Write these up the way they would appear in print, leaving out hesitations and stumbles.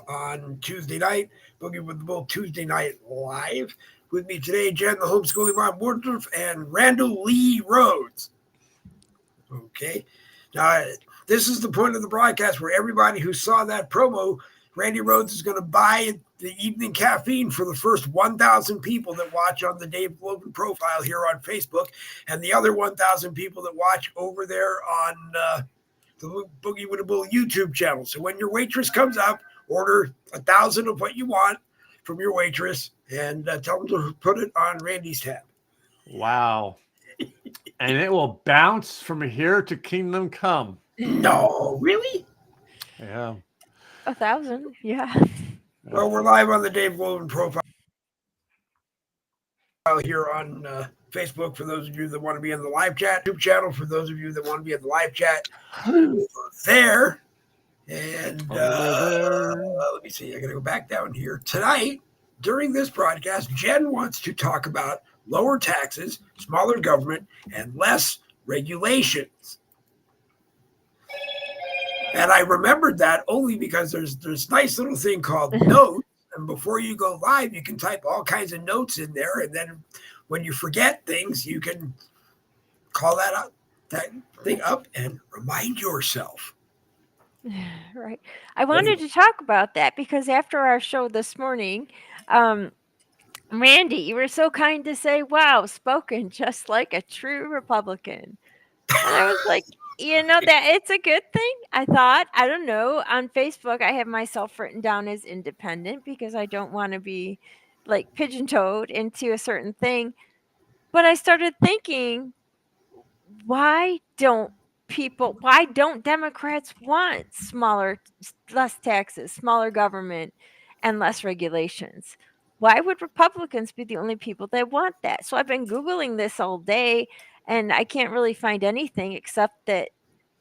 on Tuesday night. Boogie with the Bull Tuesday Night Live. With me today, Jen, the homeschooling mom, Woodruff, and Randall Lee Rhodes. Okay. Now, this is the point of the broadcast where everybody who saw that promo, Randy Rhodes is going to buy the evening caffeine for the first 1,000 people that watch on the Dave Logan profile here on Facebook, and the other 1,000 people that watch over there on the Boogie with a Bull YouTube channel. So when your waitress comes up, order 1,000 of what you want from your waitress and tell them to put it on Randy's tab. Wow. And it will bounce from here to kingdom come. No, really? Yeah. 1,000, yeah. Well, we're live on the Dave Logan profile here on Facebook for those of you that want to be in the live chat. YouTube channel for those of you that want to be in the live chat over there. And let me see. I got to go back down here. Tonight, during this broadcast, Jen wants to talk about lower taxes, smaller government, and less regulations. And I remembered that only because there's this nice little thing called notes. And before you go live, you can type all kinds of notes in there. And then when you forget things, you can call that thing up and remind yourself. Right. I wanted to talk about that because after our show this morning, Randy, you were so kind to say, wow, spoken just like a true Republican. And I was like, that it's a good thing. I thought, I don't know, on Facebook, I have myself written down as independent because I don't want to be like pigeon-toed into a certain thing. But I started thinking, why don't Democrats want less taxes, smaller government, and less regulations? Why would Republicans be the only people that want that? So I've been Googling this all day, and I can't really find anything except that,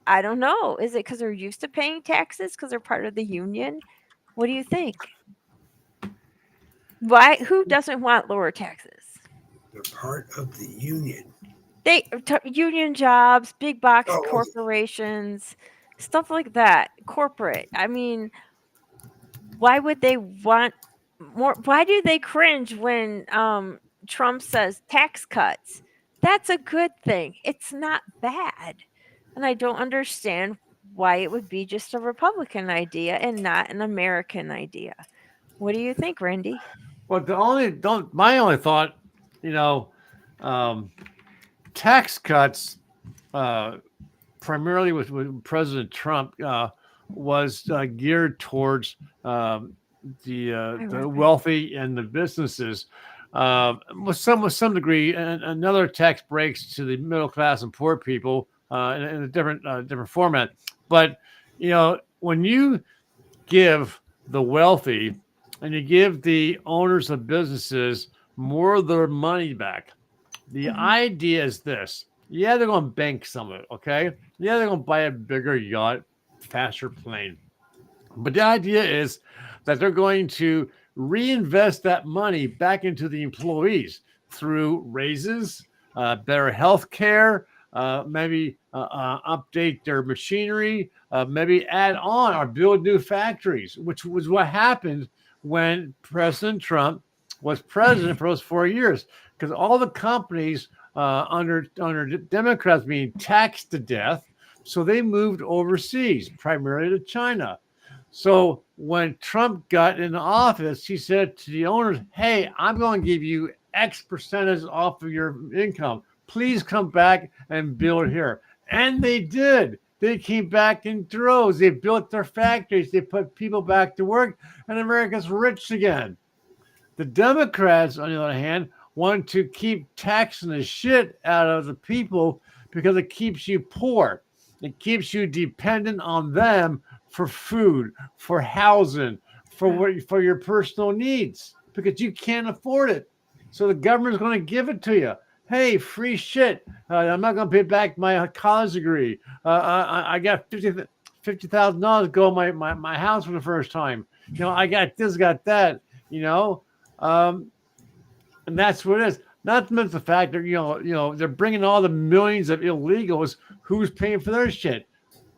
I don't know. Is it because they're used to paying taxes because they're part of the union? What do you think? Who doesn't want lower taxes? They're part of the union. Union jobs, big box corporations, stuff like that. Corporate. I mean, why would they want more? Why do they cringe when Trump says tax cuts? That's a good thing. It's not bad. And I don't understand why it would be just a Republican idea and not an American idea. What do you think, Randy? Well, my only thought, tax cuts, primarily with President Trump, was geared towards the wealthy and the businesses, with some degree, and another tax breaks to the middle class and poor people in a different format. But when you give the wealthy and you give the owners of businesses more of their money back, the idea is this. Yeah, they're going to bank some of it, okay? Yeah, they're going to buy a bigger yacht, faster plane. But the idea is that they're going to reinvest that money back into the employees through raises, better health care, maybe update their machinery, maybe add on or build new factories, which was what happened when President Trump was president for those 4 years, because all the companies under Democrats being taxed to death, so they moved overseas, primarily to China. So when Trump got in office, he said to the owners, hey, I'm going to give you X percentage off of your income. Please come back and build here. And they did. They came back in droves. They built their factories. They put people back to work, and America's rich again. The Democrats, on the other hand, want to keep taxing the shit out of the people because it keeps you poor. It keeps you dependent on them for food, for housing, for your personal needs, because you can't afford it. So the government's going to give it to you. Hey, free shit. I'm not going to pay back my college degree. I got $50,000 to go my house for the first time. I got this, got that. And that's what it is. Not to mention the fact that they're bringing all the millions of illegals. Who's paying for their shit?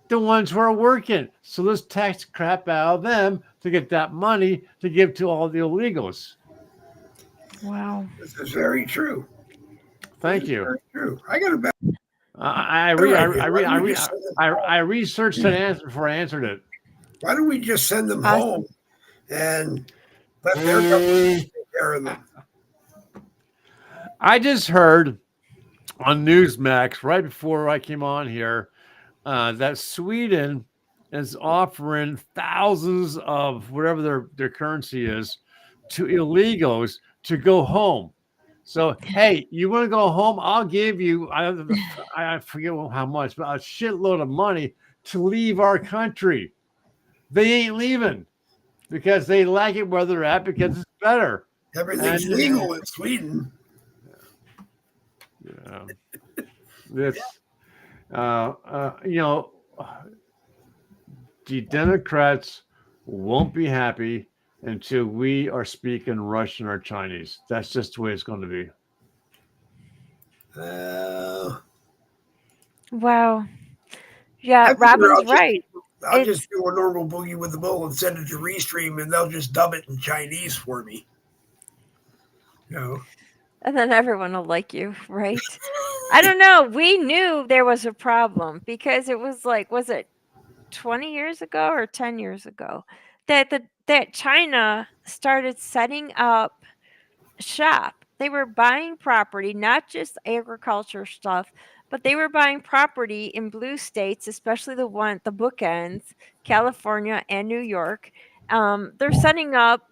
The ones who are working. So let's tax crap out of them to get that money to give to all the illegals. Wow. This is very true. Thank This is you. very true. I got a better I researched an answer before I answered it. Why don't we just send them Awesome. home and let their government take care of them? I just heard on Newsmax right before I came on here that Sweden is offering thousands of whatever their currency is to illegals to go home. So, hey, you want to go home? I'll give you, I forget how much, but a shitload of money to leave our country. They ain't leaving because they like it where they're at because it's better. Everything's legal in Sweden. Yeah. This, you know, the Democrats won't be happy until we are speaking Russian or Chinese. That's just the way it's going to be. Wow. Yeah, Robin's right. I'll just do a normal Boogie with the Bull and send it to Restream, and they'll just dub it in Chinese for me. You know. And then everyone will like you, right? I don't know. We knew there was a problem because it was like, was it 20 years ago or 10 years ago that China started setting up shop. They were buying property, not just agriculture stuff, but they were buying property in blue states, especially the bookends, California and New York. They're setting up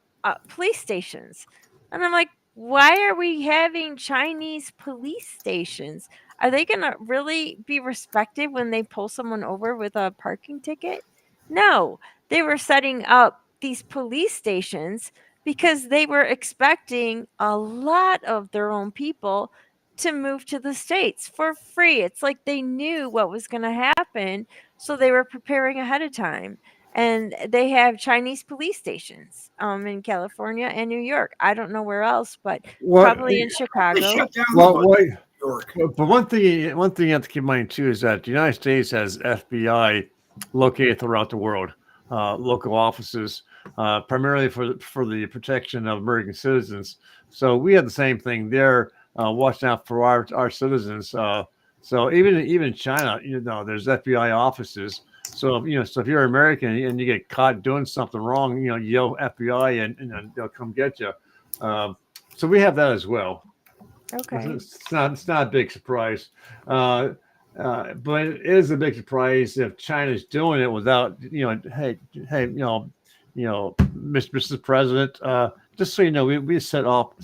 police stations. And I'm like, why are we having Chinese police stations? Are they going to really be respected when they pull someone over with a parking ticket? No, they were setting up these police stations because they were expecting a lot of their own people to move to the States for free. It's like they knew what was going to happen, so they were preparing ahead of time. And they have Chinese police stations in California and New York. I don't know where else, but probably in Chicago. But one thing you have to keep in mind too is that the United States has FBI located throughout the world, local offices, primarily for the protection of American citizens. So we have the same thing there, watching out for our citizens. So even China, there's FBI offices. So if you're American and you get caught doing something wrong, yell FBI and they'll come get you. So we have that as well. Okay. It's not a big surprise, but it is a big surprise if China's doing it without hey, Mr. President, just so you know, we set up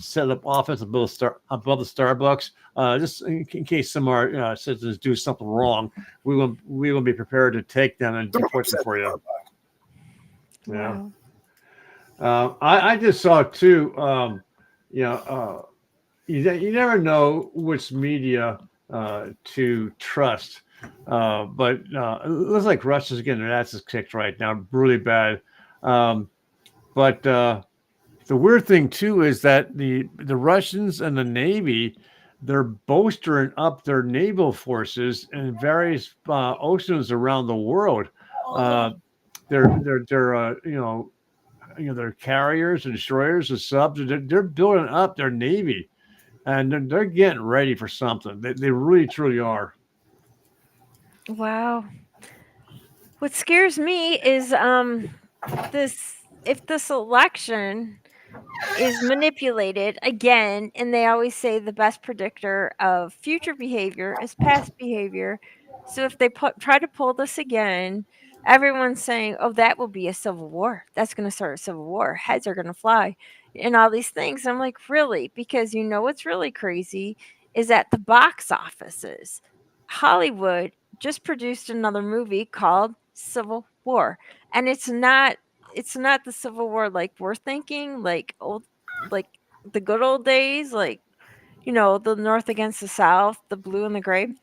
office above the Starbucks, just in case some of our citizens do something wrong, we will be prepared to take them and deport them for you. Yeah. Wow. I just saw too. You never know which media to trust, but it looks like Russia's getting their asses kicked right now, really bad. But the weird thing too is that the Russians and the Navy, they're bolstering up their naval forces in various oceans around the world. They're carriers and destroyers and subs. They're building up their navy, and they're getting ready for something. They really truly are. Wow. What scares me is if this election is manipulated again, and they always say the best predictor of future behavior is past behavior. So if they try to pull this again, everyone's saying, oh, that will be a civil war. That's going to start a civil war. Heads are going to fly and all these things. I'm like, really? Because what's really crazy is that the box offices, Hollywood just produced another movie called Civil War. And it's not the Civil War like we're thinking, like the good old days, like the North against the South, the blue and the gray.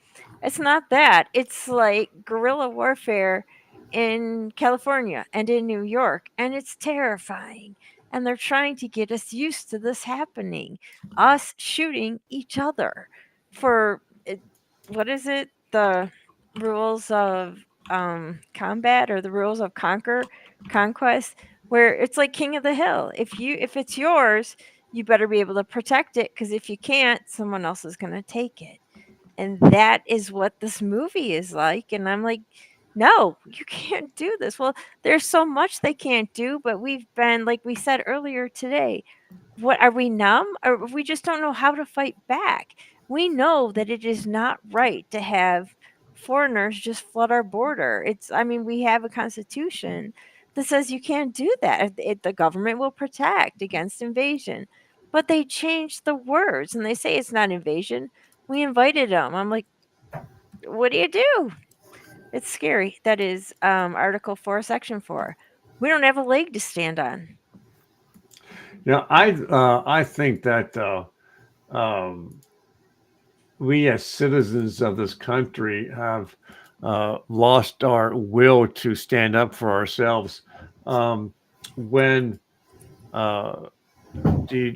It's not that. It's like guerrilla warfare in California and in New York, and it's terrifying. And they're trying to get us used to this happening, us shooting each other for what is it? The rules of combat or the rules of conquest. where it's like King of the Hill. If it's yours, you better be able to protect it, because if you can't, someone else is going to take it. And that is what this movie is like. And I'm like, no, you can't do this. Well, there's so much they can't do, but we've been, like we said earlier today, what are we numb, or we just don't know how to fight back? We know that it is not right to have foreigners just flood our border. I mean, we have a constitution that says you can't do that. The government will protect against invasion. But they changed the words and they say it's not invasion. We invited them. I'm like, what do you do? It's scary. That is Article 4, Section 4. We don't have a leg to stand on. I think that um, we as citizens of this country have lost our will to stand up for ourselves. When the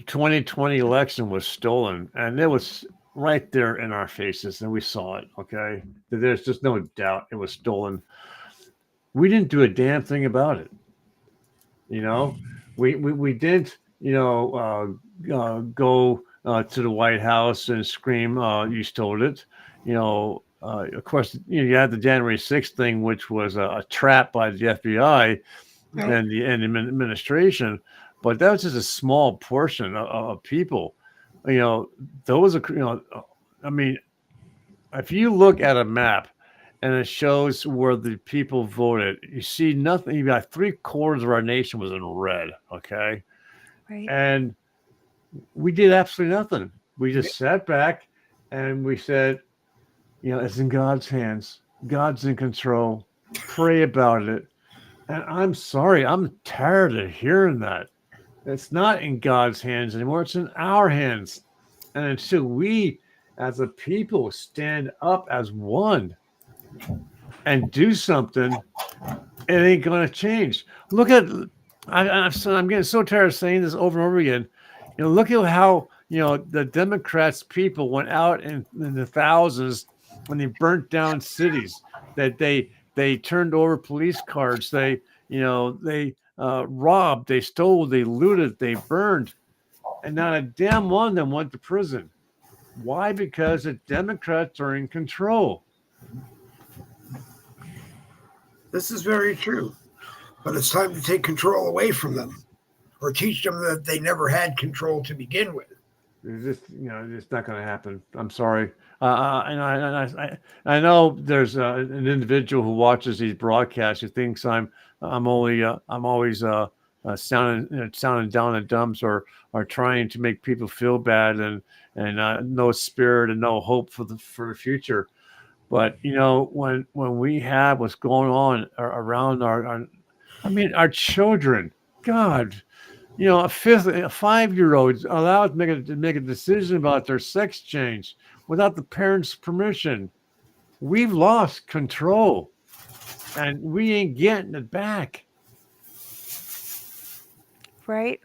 2020 election was stolen, and it was right there in our faces, and we saw it. Okay, there's just no doubt it was stolen. We didn't do a damn thing about it. We didn't. Go to the White House and scream, "You stole it." Of course, you had the January 6th thing, which was a trap by the FBI Right. and the administration, but that was just a small portion of people. Those are. I mean, if you look at a map and it shows where the people voted, you see nothing. You got 3/4 of our nation was in red. Okay. Right. And we did absolutely nothing. We just sat back and we said, it's in God's hands. God's in control. Pray about it. And I'm sorry, I'm tired of hearing that. It's not in God's hands anymore. It's in our hands. And until we, as a people, stand up as one and do something, it ain't going to change. Look at, I'm getting so tired of saying this over and over again. Look at how, the Democrats people went out in the thousands when they burnt down cities, that they turned over police cars. They robbed, they stole, they looted, they burned, and not a damn one of them went to prison. Why? Because the Democrats are in control. This is very true, but it's time to take control away from them, or teach them that they never had control to begin with. It's not going to happen. I'm sorry. And I know there's an individual who watches these broadcasts who thinks I'm always sounding down the dumps, or trying to make people feel bad, and no spirit and no hope for the future. But when we have what's going on around our children, God, a 5-year-old allowed to make a decision about their sex change without the parents' permission. We've lost control, and we ain't getting it back. Right.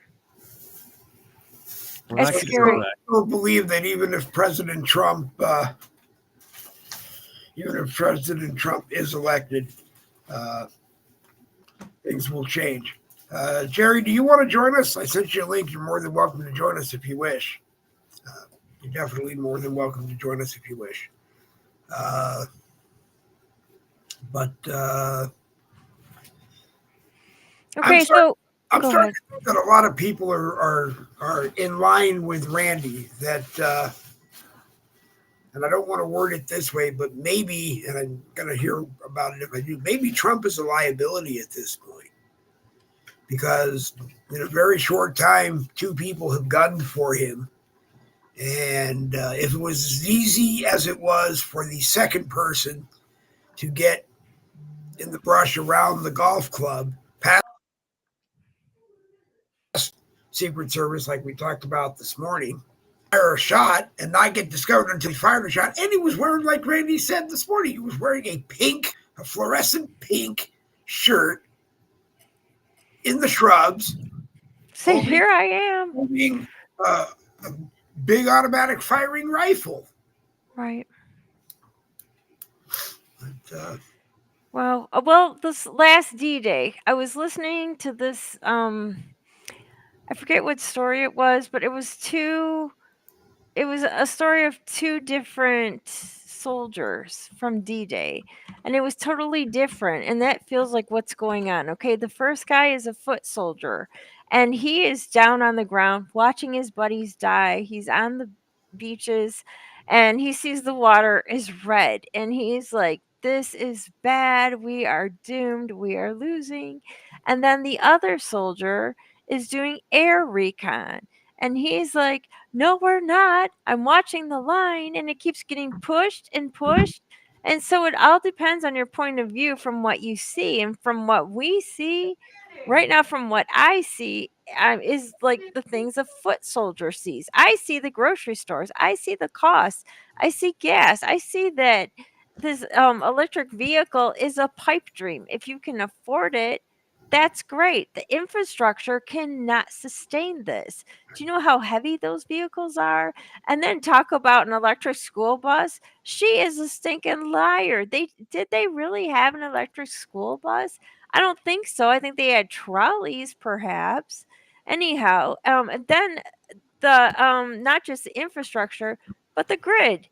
It's scary. I don't believe that even if President Trump is elected, things will change. Jerry, do you want to join us? I sent you a link. You're more than welcome to join us if you wish. You're definitely more than welcome to join us if you wish. Okay, I'm starting to think that a lot of people are in line with Randy, that and I don't want to word it this way, but maybe, and I'm going to hear about it if I do, maybe Trump is a liability at this point, because in a very short time, 2 people have gunned for him. And if it was as easy as it was for the second person to get in the brush around the golf club, past Secret Service, like we talked about this morning, fire a shot and not get discovered until he fired a shot. And he was wearing, like Randy said this morning, he was wearing a fluorescent pink shirt in the shrubs. So here I am. Holding a big automatic firing rifle. Right. But, Wow. Well, this last D-Day, I was listening to this. I forget what story it was, but it was two. It was a story of two different soldiers from D-Day, and it was totally different. And that feels like what's going on. Okay, the first guy is a foot soldier, and he is down on the ground watching his buddies die. He's on the beaches, and he sees the water is red, and he's like, "This is bad. We are doomed. We are losing." And then the other soldier is doing air recon, and he's like, "No, we're not. I'm watching the line," and it keeps getting pushed and pushed. And so it all depends on your point of view from what you see. And from what we see right now, from what I see, is like the things a foot soldier sees. I see the grocery stores, I see the costs, I see gas, I see that this electric vehicle is a pipe dream. If you can afford it, that's great. The infrastructure cannot sustain this. Do you know how heavy those vehicles are? And then talk about an electric school bus. She is a stinking liar. They really have an electric school bus? I don't think so. I think they had trolleys, perhaps. Anyhow, and then the not just the infrastructure, but the grid.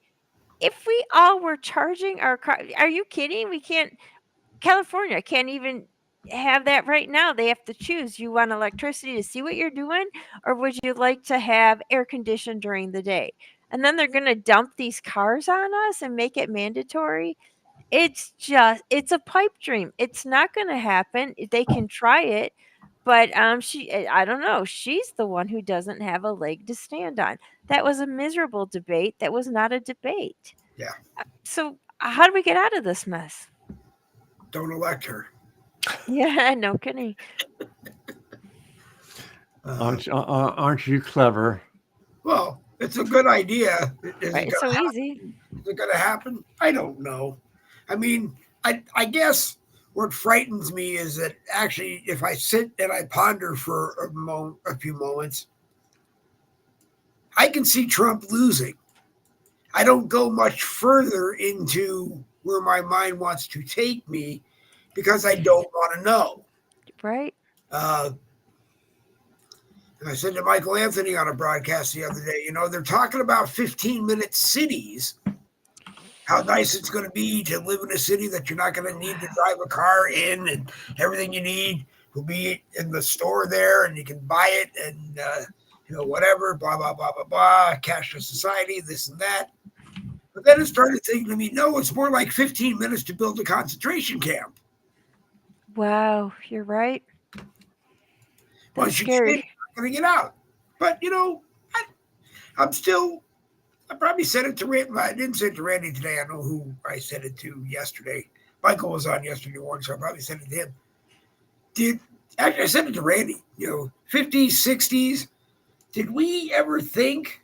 If we all were charging our car, are you kidding? We can't. California can't even have that right now. They have to choose. You want electricity to see what you're doing, or would you like to have air conditioned during the day? And then they're going to dump these cars on us and make it mandatory. It's a pipe dream. It's not going to happen. They can try it, but I don't know. She's the one who doesn't have a leg to stand on. That was a miserable debate. That was not a debate. Yeah. So how do we get out of this mess? Don't elect her. Yeah, no kidding. Aren't you clever? Well, it's a good idea. Right, it's so easy. Is it going to happen? I don't know. I mean, I guess what frightens me is that actually, if I sit and I ponder for a few moments, I can see Trump losing. I don't go much further into where my mind wants to take me because I don't want to know. Right. And I said to Michael Anthony on a broadcast the other day, they're talking about 15-minute cities, how nice it's going to be to live in a city that you're not going to need to drive a car in, and everything you need will be in the store there, and you can buy it, and whatever, blah, blah, blah, blah, blah, cashless society, this and that. But then it started thinking to me, no, it's more like 15 minutes to build a concentration camp. Wow, you're right. Once you get in, you're not going to get out. But, I probably said it to Randy. I didn't say it to Randy today. I know who I said it to yesterday. Michael was on yesterday morning, so I probably said it to him. Actually, I said it to Randy, 50s, 60s. Did we ever think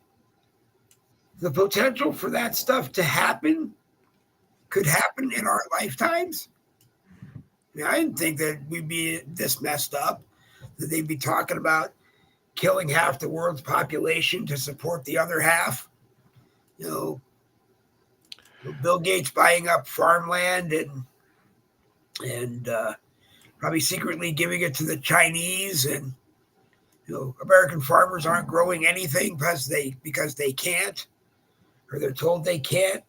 the potential for that stuff to happen could happen in our lifetimes? I didn't think that we'd be this messed up, that they'd be talking about killing half the world's population to support the other half. Bill Gates buying up farmland and probably secretly giving it to the Chinese, and American farmers aren't growing anything because they can't, or they're told they can't.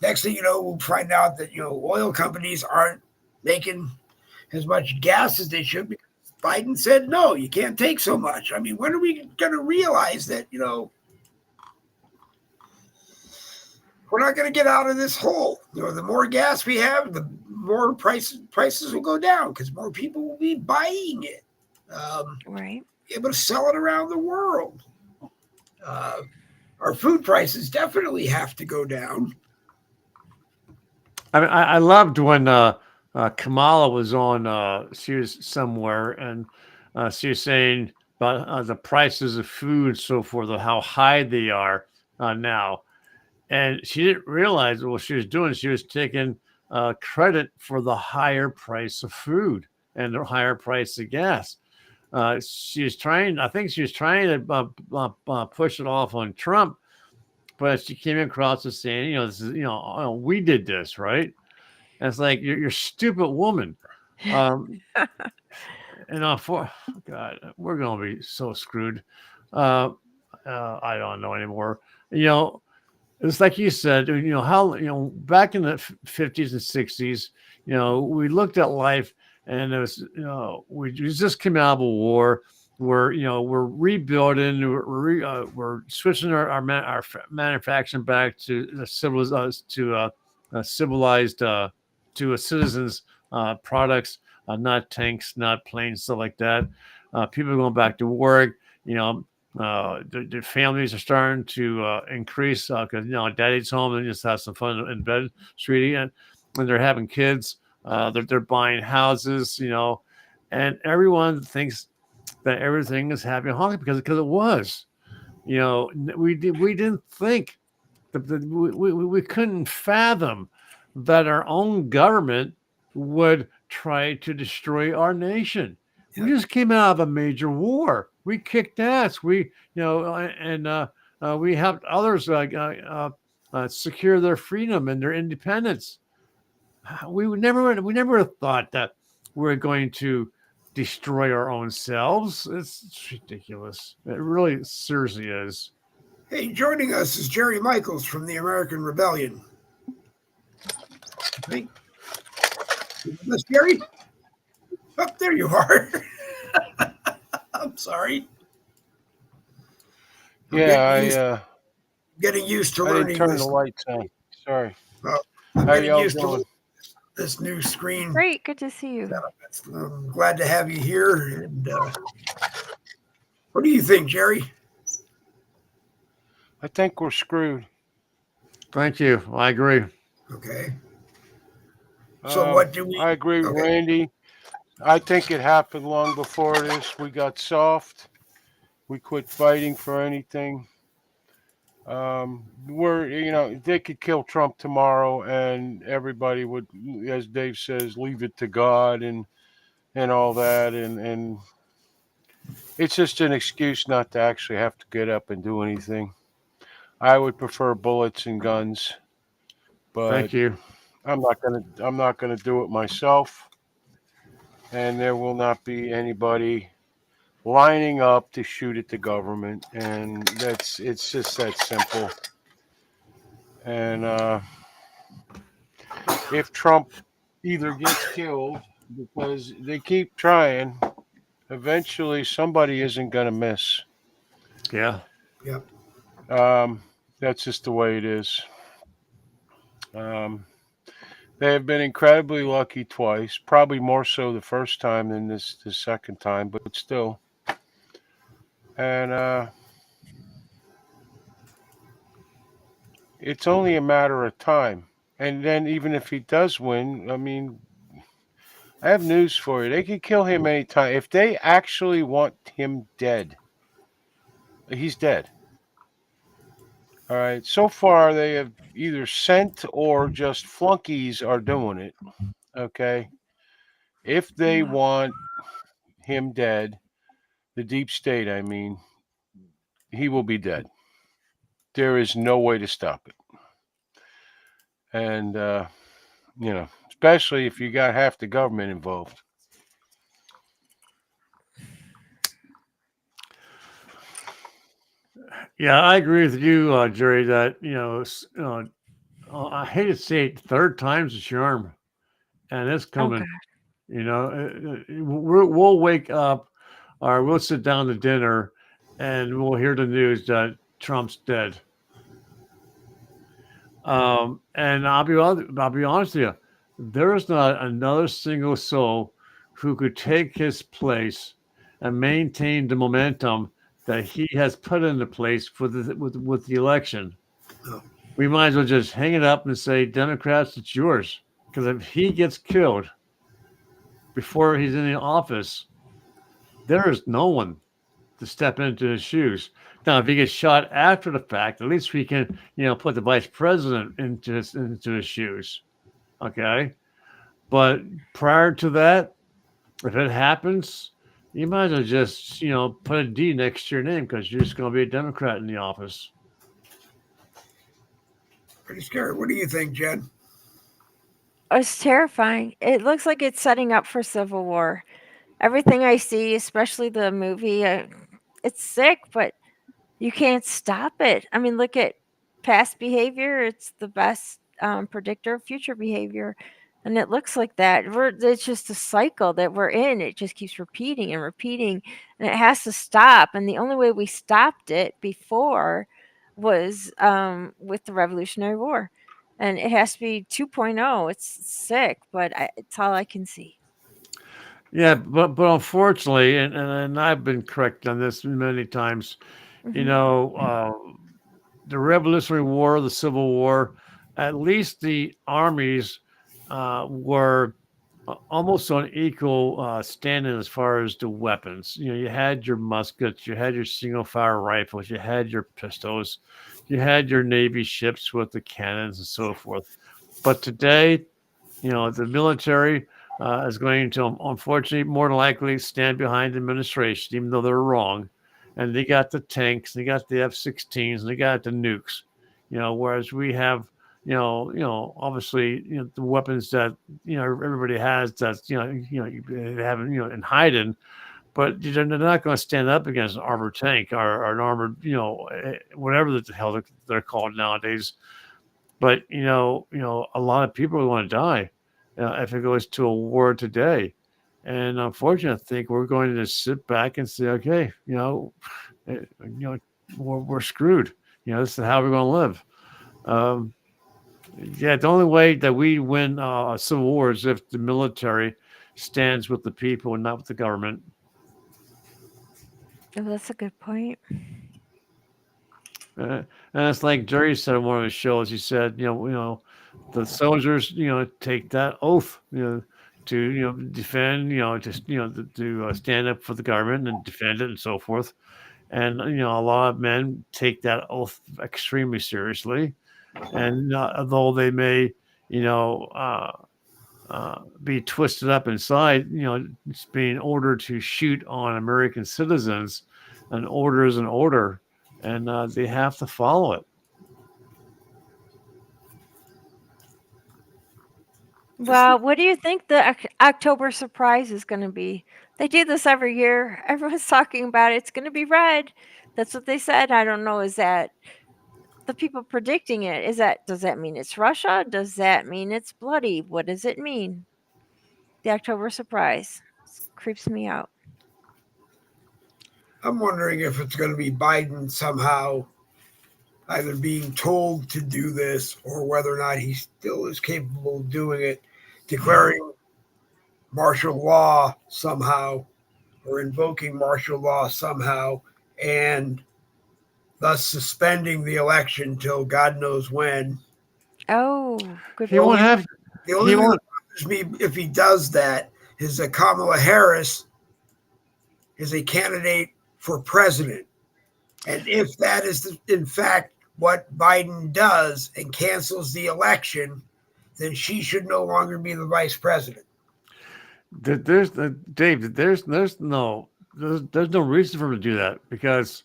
Next thing you know, we'll find out that oil companies aren't making as much gas as they should because Biden said no, you can't take so much. I mean, when are we going to realize that we're not going to get out of this hole? The more gas we have, the more prices will go down because more people will be buying it. Right. Able to sell it around the world. Our food prices definitely have to go down. I mean, I loved when Kamala was on. She was somewhere, and she was saying about the prices of food, so forth, how high they are now. And she didn't realize what she was doing. She was taking credit for the higher price of food and the higher price of gas. She was trying to push it off on Trump, but she came across as saying, this is, we did this, right? And it's like you're a stupid woman. Um, for God, we're gonna be so screwed. Uh, I don't know anymore. You know, it's like you said. You know how back in the 50s and 60s. We looked at life, and it was we just came out of a war. We're rebuilding. We're switching our manufacturing back to civilized to a citizens products, not tanks, not planes, stuff like that. People are going back to work. The families are starting to increase because daddy's home and just have some fun in bed, sweetie, and when they're having kids, they're buying houses, and everyone thinks that everything is happy and honky because it was. We didn't think we couldn't fathom that our own government would try to destroy our nation. We just came out of a major war. We kicked ass. We helped others secure their freedom and their independence. We never thought that we're going to destroy our own selves. It's ridiculous. It really seriously is. Hey, joining us is Jerry Michaels from the American Rebellion. Hey, is Jerry? Oh, there you are. I'm sorry. Getting used to learning. I didn't turn the lights on. Sorry. I'm How getting y'all used doing? to this new screen. Great, good to see you. I'm glad to have you here. And what do you think, Jerry? I think we're screwed. Thank you. I agree. Okay. So what do we? I agree with Randy. I think it happened long before this. We got soft. We quit fighting for anything. They could kill Trump tomorrow, and everybody would, as Dave says, leave it to God and all that, and it's just an excuse not to actually have to get up and do anything. I would prefer bullets and guns, but thank you. I'm not gonna do it myself, and there will not be anybody lining up to shoot at the government, and it's just that simple. And if Trump either gets killed, because they keep trying, eventually somebody isn't going to miss. Yeah. Yep. That's just the way it is. They have been incredibly lucky twice, probably more so the first time than the second time, but still. And it's only a matter of time. And then even if he does win, I mean, I have news for you. They could kill him anytime. If they actually want him dead, he's dead. All right. So far, they have either sent or just flunkies are doing it. Okay. If they want him dead, the deep state, I mean, he will be dead. There is no way to stop it. And, especially if you got half the government involved. Yeah, I agree with you, Jerry, that, I hate to say it, third time's a charm, and it's coming. We'll wake up or we'll sit down to dinner and we'll hear the news that Trump's dead. And I'll be honest with you, there is not another single soul who could take his place and maintain the momentum that he has put into place with the election. We might as well just hang it up and say, Democrats, it's yours. Because if he gets killed before he's in the office, there is no one to step into his shoes. Now, if he gets shot after the fact, at least we can, put the vice president into his shoes. Okay. But prior to that, if it happens, you might as well just, put a D next to your name because you're just going to be a Democrat in the office. Pretty scary. What do you think, Jed? It's terrifying. It looks like it's setting up for civil war. Everything I see, especially the movie, it's sick, but you can't stop it. I mean, look at past behavior. It's the best predictor of future behavior. And it looks like that. It's just a cycle that we're in. It just keeps repeating and repeating, and it has to stop. And the only way we stopped it before was with the Revolutionary War. And it has to be 2.0. It's sick, but it's all I can see. Yeah, but unfortunately, and I've been corrected on this many times. You Mhm. know, the Revolutionary War, the Civil War, at least the armies were almost on equal standing as far as the weapons. You know, you had your muskets, you had your single fire rifles, you had your pistols, you had your Navy ships with the cannons and so forth. But today, you know, the military is going to, unfortunately, more than likely stand behind the administration, even though they're wrong. And they got the tanks, they got the F-16s, and they got the nukes. You know, whereas we have, obviously, the weapons that everybody has. That's they have in hiding, but they're not going to stand up against an armored tank or an armored, whatever the hell they're called nowadays. But a lot of people are going to die if it goes to a war today. And unfortunately, I think we're going to sit back and say, okay, eh, you know, we're screwed. This is how we're going to live. Um, yeah, the only way that we win a civil war is if the military stands with the people and not with the government. Oh, that's a good point. And it's like Jerry said on one of his shows. He said, the soldiers, take that oath, to defend, to stand up for the government and defend it and so forth. And a lot of men take that oath extremely seriously. And although they may, you know, be twisted up inside, it's being ordered to shoot on American citizens. An order is an order, and they have to follow it. Well, what do you think the October surprise is going to be? They do this every year. Everyone's talking about it. It's going to be red. That's what they said. I don't know. Is that the people predicting it? Does that mean it's Russia? Does that mean it's bloody? What does it mean? The October surprise creeps me out. I'm wondering if it's going to be Biden somehow either being told to do this or whether or not he still is capable of doing it, declaring martial law somehow or invoking martial law somehow, and thus suspending the election till God knows when. Oh, good He won't point. have. The only He thing won't. that bothers me if he does that is that Kamala Harris is a candidate for president. And if that is, in fact, what Biden does and cancels the election, then she should no longer be the vice president. There's Dave. There's no reason for him to do that because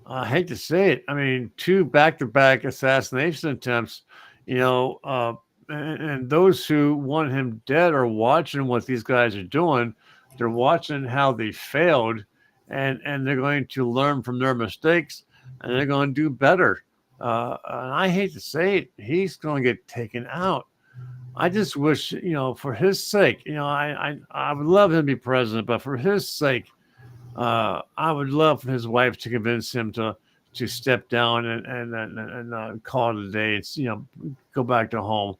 I hate to say it. I mean, two back-to-back assassination attempts. And those who want him dead are watching what these guys are doing. They're watching how they failed, and they're going to learn from their mistakes, and they're going to do better. And I hate to say it, he's going to get taken out. I just wish, for his sake, I would love him to be president, but for his sake, I would love for his wife to convince him to step down and call it a day. It's go back to home.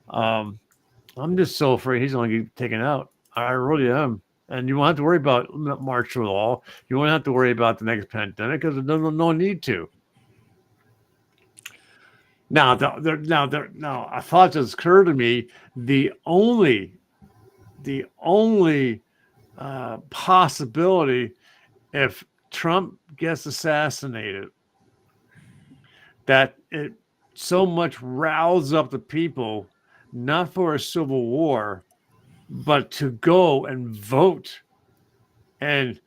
I'm just so afraid he's going to get taken out. I really am. And you won't have to worry about martial law. You won't have to worry about the next pandemic because there's no need to. Now, now, a thought just occurred to me. The only possibility if Trump gets assassinated, that it so much riles up the people, not for a civil war, but to go and vote and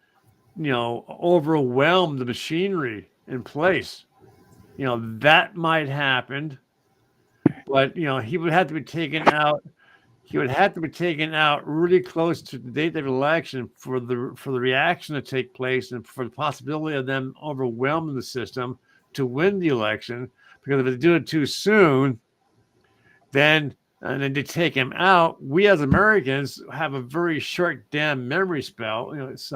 overwhelm the machinery in place. That might happen, but he would have to be taken out he would have to be taken out really close to the date of the election for the reaction to take place and for the possibility of them overwhelming the system to win the election. Because if they do it too soon, then and then they take him out. We as Americans have a very short damn memory spell, it's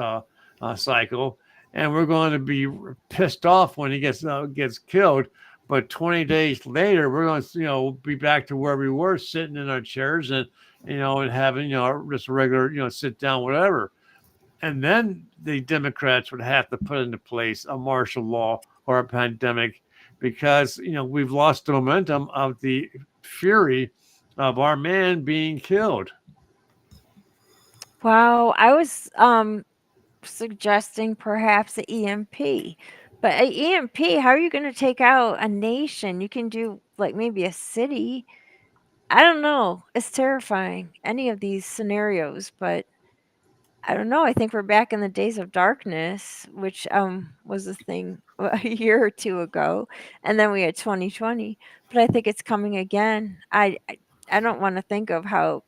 cycle, and we're going to be pissed off when he gets killed. But 20 days later, we're going to be back to where we were, sitting in our chairs and and having just a regular sit down whatever. And then the Democrats would have to put into place a martial law or a pandemic because we've lost the momentum of the fury of our man being killed. Wow, I was suggesting perhaps the EMP. But a EMP, how are you going to take out a nation? You can do like maybe a city. I don't know. It's terrifying, any of these scenarios, but I don't know. I think we're back in the days of darkness, which was a thing a year or two ago, and then we had 2020. But I think it's coming again. I don't want to think of how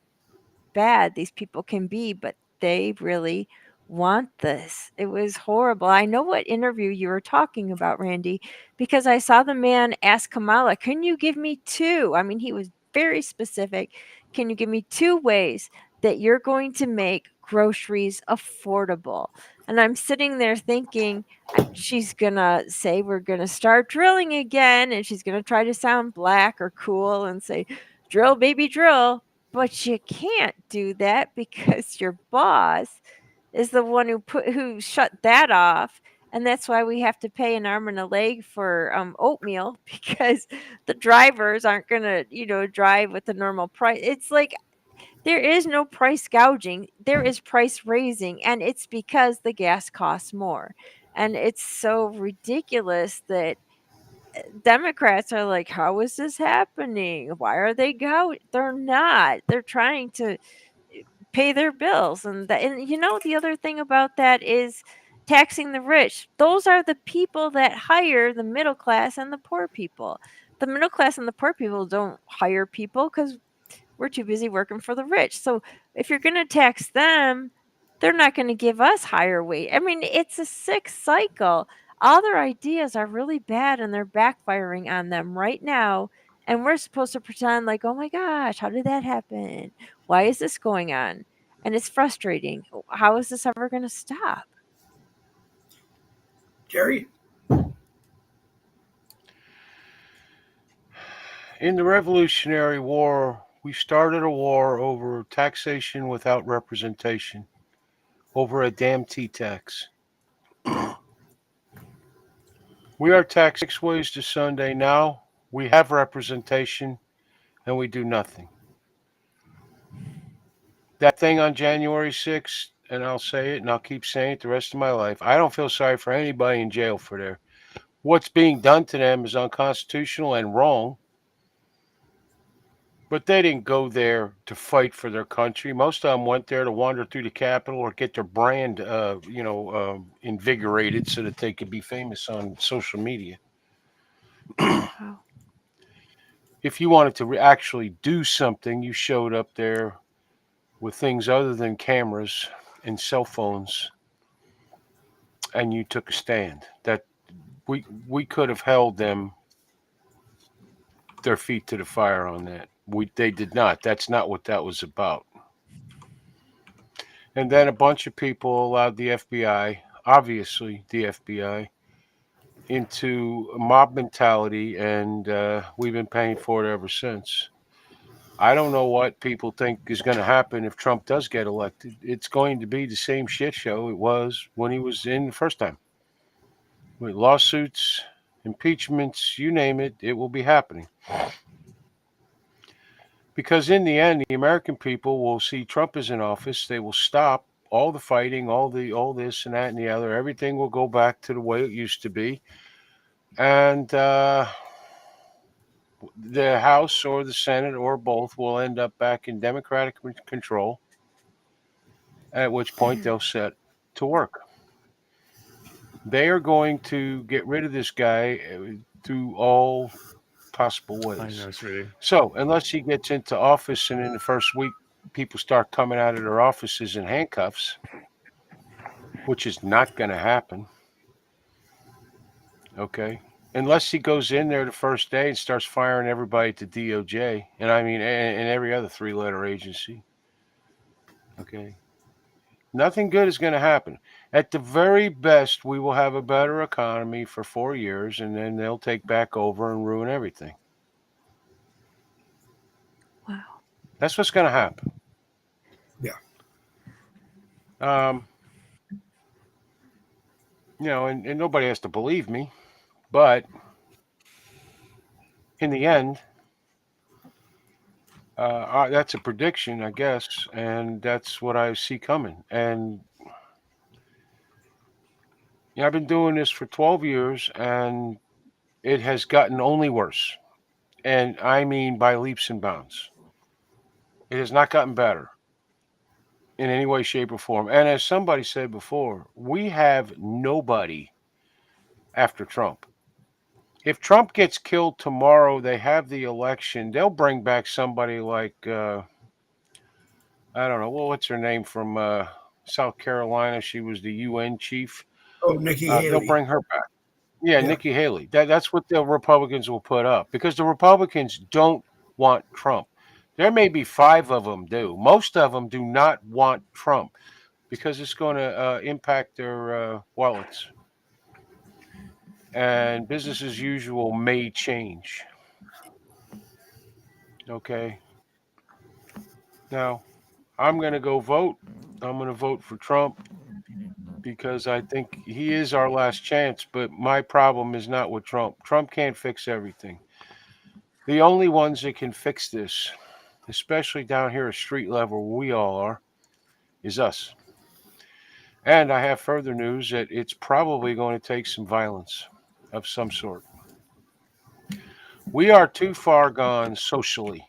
bad these people can be, but they really want this. It was horrible. I know what interview you were talking about, Randy, because I saw the man ask Kamala, "Can you give me two?" I mean, he was very specific. "Can you give me two ways that you're going to make groceries affordable?" And I'm sitting there thinking, she's going to say, "We're going to start drilling again." And she's going to try to sound black or cool and say, "Drill, baby, drill." But you can't do that because your boss is the one who shut that off, and that's why we have to pay an arm and a leg for oatmeal because the drivers aren't gonna drive with the normal price. It's like there is no price gouging, there is price raising, and it's because the gas costs more. And it's so ridiculous that Democrats are like, "How is this happening? Why are they going?" They're not. They're trying to pay their bills, and the other thing about that is taxing the rich. Those are the people that hire the middle class and the poor people. The middle class and the poor people don't hire people because we're too busy working for the rich. So if you're going to tax them, they're not going to give us higher wage. I mean, it's a sick cycle. All their ideas are really bad and they're backfiring on them right now. And we're supposed to pretend like, "Oh my gosh, how did that happen? Why is this going on?" And it's frustrating. How is this ever going to stop? Jerry? In the Revolutionary War, we started a war over taxation without representation, over a damn tea tax. We are taxed 6 ways to Sunday. Now we have representation and we do nothing. That thing on January 6th, and I'll say it and I'll keep saying it the rest of my life, I don't feel sorry for anybody in jail for there. What's being done to them is unconstitutional and wrong. But they didn't go there to fight for their country. Most of them went there to wander through the Capitol or get their brand, invigorated so that they could be famous on social media. Wow. If you wanted to actually do something, you showed up there with things other than cameras and cell phones, and you took a stand. That we could have held them their feet to the fire on that. They did not. That's not what that was about. And then a bunch of people allowed the FBI, obviously the FBI, into mob mentality, and we've been paying for it ever since. I don't know what people think is going to happen if Trump does get elected. It's going to be the same shit show it was when he was in the first time. With lawsuits, impeachments, you name it, it will be happening. Because in the end, the American people will see Trump is in office. They will stop all the fighting, all this and that and the other. Everything will go back to the way it used to be. And the House or the Senate or both will end up back in Democratic control, at which point they'll set to work. They are going to get rid of this guy through all possible ways. I know, sweetie. So, unless he gets into office and in the first week people start coming out of their offices in handcuffs, which is not going to happen. Okay. Unless he goes in there the first day and starts firing everybody at the DOJ, and I mean, and every other 3-letter agency. Okay. Nothing good is going to happen. At the very best, we will have a better economy for 4 years, and then they'll take back over and ruin everything. Wow. That's what's going to happen. Yeah. You know, and nobody has to believe me, but in the end, that's a prediction, I guess, and that's what I see coming. And you know, I've been doing this for 12 years, and it has gotten only worse. And I mean by leaps and bounds. It has not gotten better in any way, shape, or form. And as somebody said before, we have nobody after Trump. If Trump gets killed tomorrow, they have the election, they'll bring back somebody like, I don't know, well, what's her name from South Carolina? She was the UN chief. Oh, Nikki They'll Haley. bring her back. Yeah, Yeah. Nikki Haley. That's what the Republicans will put up, because the Republicans don't want Trump. There may be 5 of them do. Most of them do not want Trump because it's going to impact their wallets. And business as usual may change. Okay. Now, I'm going to go vote. I'm going to vote for Trump because I think he is our last chance. But my problem is not with Trump. Trump can't fix everything. The only ones that can fix this, especially down here at street level where we all are, is us. And I have further news that it's probably going to take some violence of some sort. We are too far gone socially.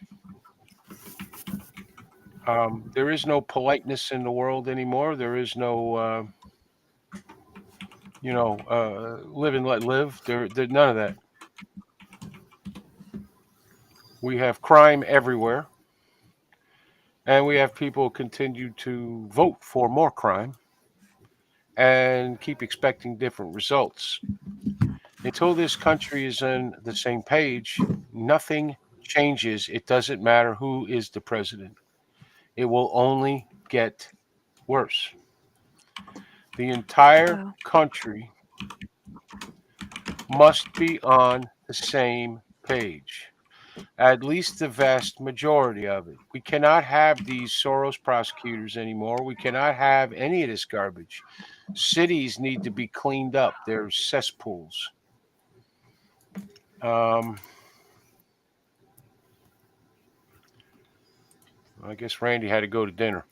There is no politeness in the world anymore. There is no, live and let live. There, none of that. We have crime everywhere. And we have people continue to vote for more crime and keep expecting different results. Until this country is on the same page, nothing changes. It doesn't matter who is the president. It will only get worse. The entire country must be on the same page. At least the vast majority of it. We cannot have these Soros prosecutors anymore. We cannot have any of this garbage. Cities need to be cleaned up. They're cesspools. I guess Randy had to go to dinner.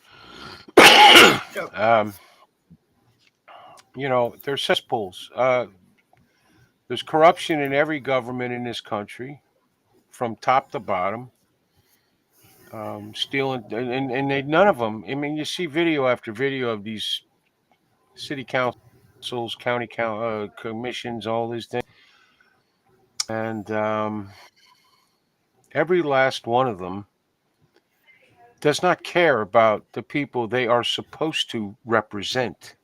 They're cesspools. There's corruption in every government in this country, from top to bottom. Stealing, and none of them. I mean, you see video after video of these city councils, county commissions, all these things, and every last one of them does not care about the people they are supposed to represent.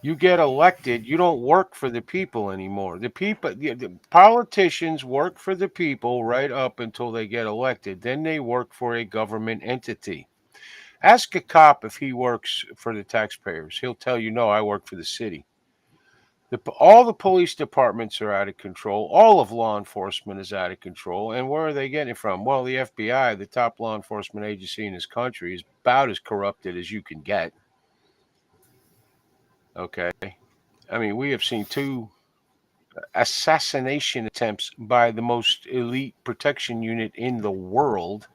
You get elected, you don't work for the people anymore. The politicians work for the people right up until they get elected. Then they work for a government entity. Ask a cop if he works for the taxpayers. He'll tell you, no, I work for the city. All the police departments are out of control. All of law enforcement is out of control. And where are they getting it from? Well, the FBI, the top law enforcement agency in this country, is about as corrupted as you can get. Okay. I mean, we have seen 2 assassination attempts by the most elite protection unit in the world,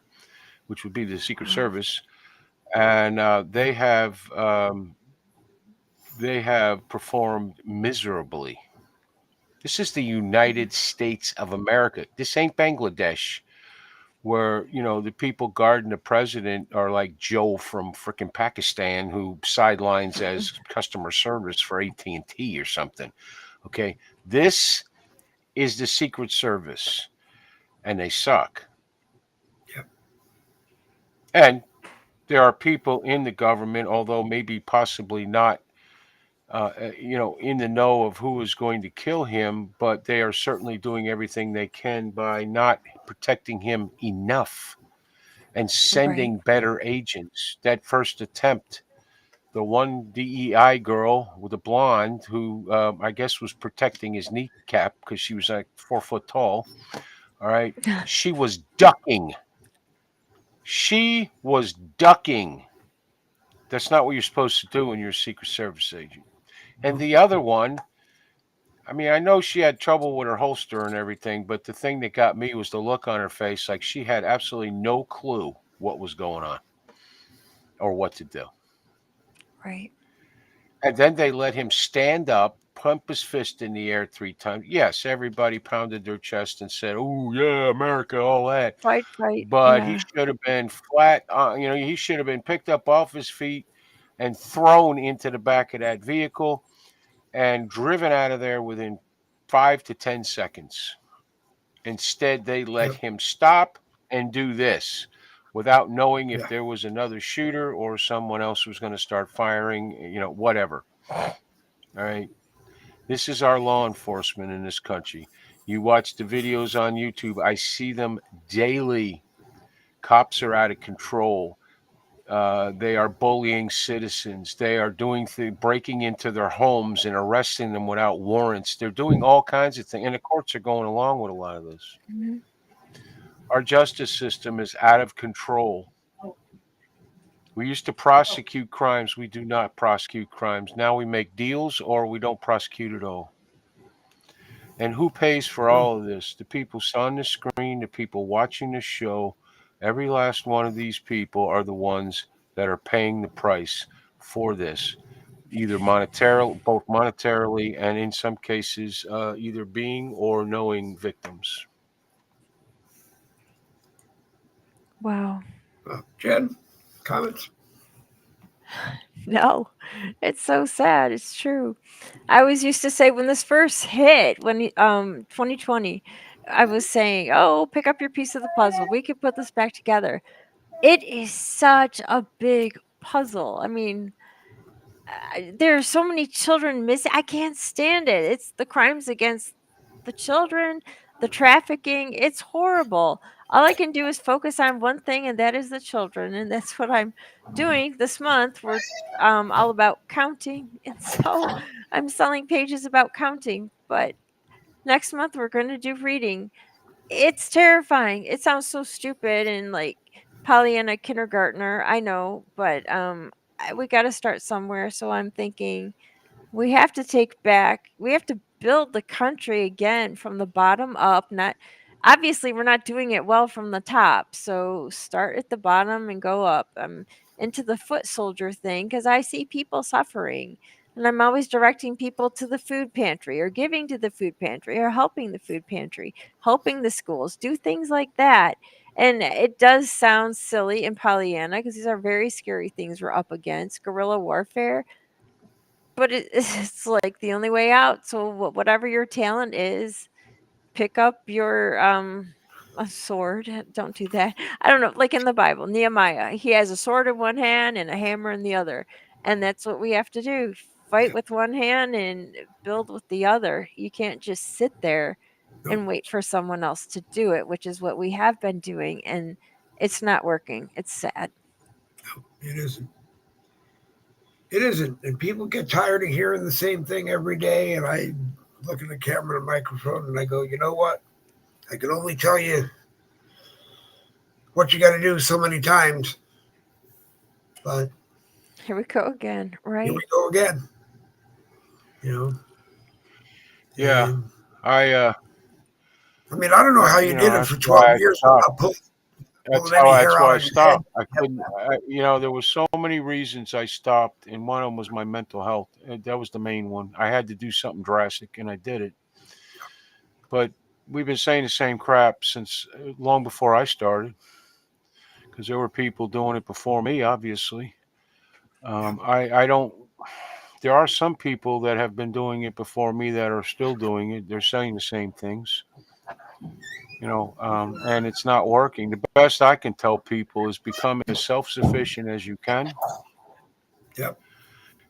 which would be the Secret Service. And they have performed miserably. This is the United States of America. This ain't Bangladesh, where, the people guarding the president are like Joe from frickin' Pakistan, who sidelines as customer service for AT&T or something. Okay, this is the Secret Service, and they suck. Yep. And there are people in the government, although maybe possibly not, in the know of who is going to kill him, but they are certainly doing everything they can by not protecting him enough and Right. sending better agents. That first attempt, the one DEI girl with a blonde who I guess was protecting his kneecap because she was like 4 foot tall. All right. She was ducking. She was ducking. That's not what you're supposed to do when you're a Secret Service agent. And the other one, I mean, I know she had trouble with her holster and everything, but the thing that got me was the look on her face, like she had absolutely no clue what was going on or what to do. Right. And then they let him stand up, pump his fist in the air 3 times. Yes, everybody pounded their chest and said, "Oh yeah, America," all that. Fight, fight. But he Yeah. should have been flat. He should have been picked up off his feet and thrown into the back of that vehicle and driven out of there within 5 to 10 seconds. Instead, they let Yep. him stop and do this without knowing if Yeah. there was another shooter or someone else was going to start firing, whatever. All right. This is our law enforcement in this country. You watch the videos on YouTube, I see them daily. Cops are out of control. They are bullying citizens. They are breaking into their homes and arresting them without warrants. They're doing all kinds of things, and the courts are going along with a lot of this. Mhm. Our justice system is out of control. We used to prosecute crimes. We do not prosecute crimes. Now we make deals or we don't prosecute at all. And who pays for all of this? The people on the screen, the people watching the show. Every last one of these people are the ones that are paying the price for this, either both monetarily and in some cases, either being or knowing victims. Wow. Jen, comments? No, it's so sad. It's true. I always used to say when this first hit, 2020, I was saying, "Oh, pick up your piece of the puzzle. We could put this back together." It is such a big puzzle. I mean, there are so many children missing. I can't stand it. It's the crimes against the children, the trafficking. It's horrible. All I can do is focus on one thing, and that is the children. And that's what I'm doing this month. We're all about counting. And so I'm selling pages about counting. But next month, we're going to do reading. It's terrifying. It sounds so stupid and like Pollyanna kindergartner. I know, but we got to start somewhere. So I'm thinking we have to we have to build the country again from the bottom up. Not obviously we're not doing it well from the top. So start at the bottom and go up. Into the foot soldier thing because I see people suffering. And I'm always directing people to the food pantry or giving to the food pantry or helping the food pantry, helping the schools, do things like that. And it does sound silly in Pollyanna because these are very scary things we're up against guerrilla warfare. But it's like the only way out. So whatever your talent is, pick up your a sword. Don't do that. I don't know. Like in the Bible, Nehemiah, he has a sword in one hand and a hammer in the other, and that's what we have to do. Fight with one hand and build with the other. You can't just sit there and wait for someone else to do it, which is what we have been doing, and it's not working. It's sad. It isn't. It isn't. And people get tired of hearing the same thing every day. And I look at the camera and microphone and I go, you know what? I can only tell you what you got to do so many times. But Here we go again, here right? we go again. You know? Yeah. And, I mean, I don't know how you did it that's for why 12 I years stopped. without pulling That's any how. hair That's out why I of your head. stopped. I couldn't. There was so many reasons I stopped, and one of them was my mental health. That was the main one. I had to do something drastic, and I did it. But we've been saying the same crap since long before I started, because there were people doing it before me. Obviously, I don't. There are some people that have been doing it before me that are still doing it. They're saying the same things. and it's not working. The best I can tell people is become as self-sufficient as you can. Yep.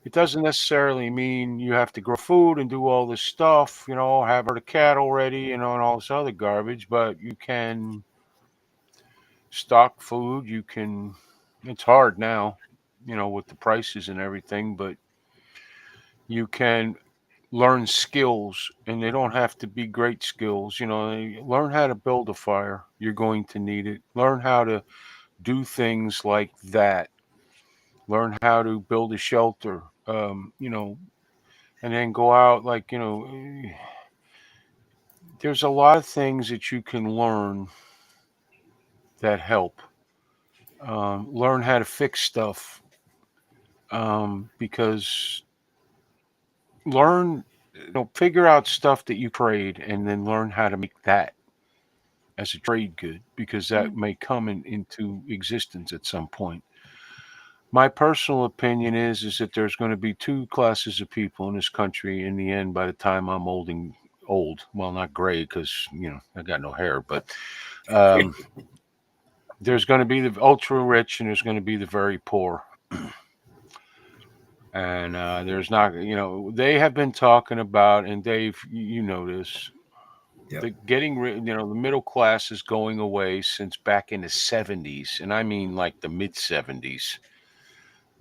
It doesn't necessarily mean you have to grow food and do all this stuff, have the cattle ready, and all this other garbage, but you can stock food. It's hard now, with the prices and everything, but you can learn skills, and they don't have to be great skills. Learn how to build a fire. You're going to need it. Learn how to do things like that. Learn how to build a shelter, and then go out there's a lot of things that you can learn that help. Learn how to fix stuff, because learn, figure out stuff that you trade, and then learn how to make that as a trade good, because that may come into existence at some point. My personal opinion is that there's going to be two classes of people in this country in the end by the time I'm old. Well, not gray, because I got no hair, but there's going to be the ultra rich and there's going to be the very poor. And there's not, they have been talking about, and Dave, you know this, Yep. the middle class is going away since back in the 70s. And I mean like the mid 70s.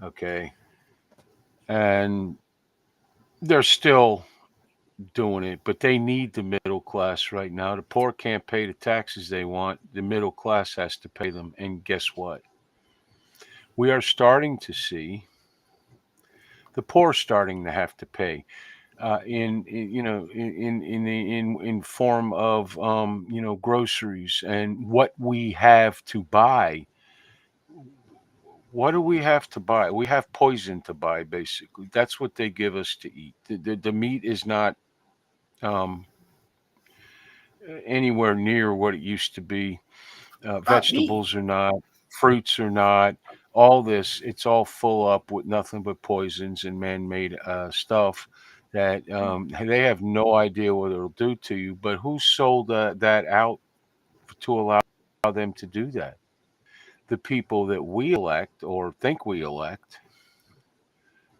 Okay. And they're still doing it, but they need the middle class right now. The poor can't pay the taxes they want. The middle class has to pay them. And guess what? We are starting to see the poor starting to have to pay in form of groceries and what we have to buy. What do we have to buy? We have poison to buy, basically. That's what they give us to eat. The meat is not um, anywhere near what it used to be. Vegetables are not, fruits are not. All this, it's all full up with nothing but poisons and man-made stuff that they have no idea what it'll do to you. But who sold that out to allow them to do that? The people that we elect or think we elect.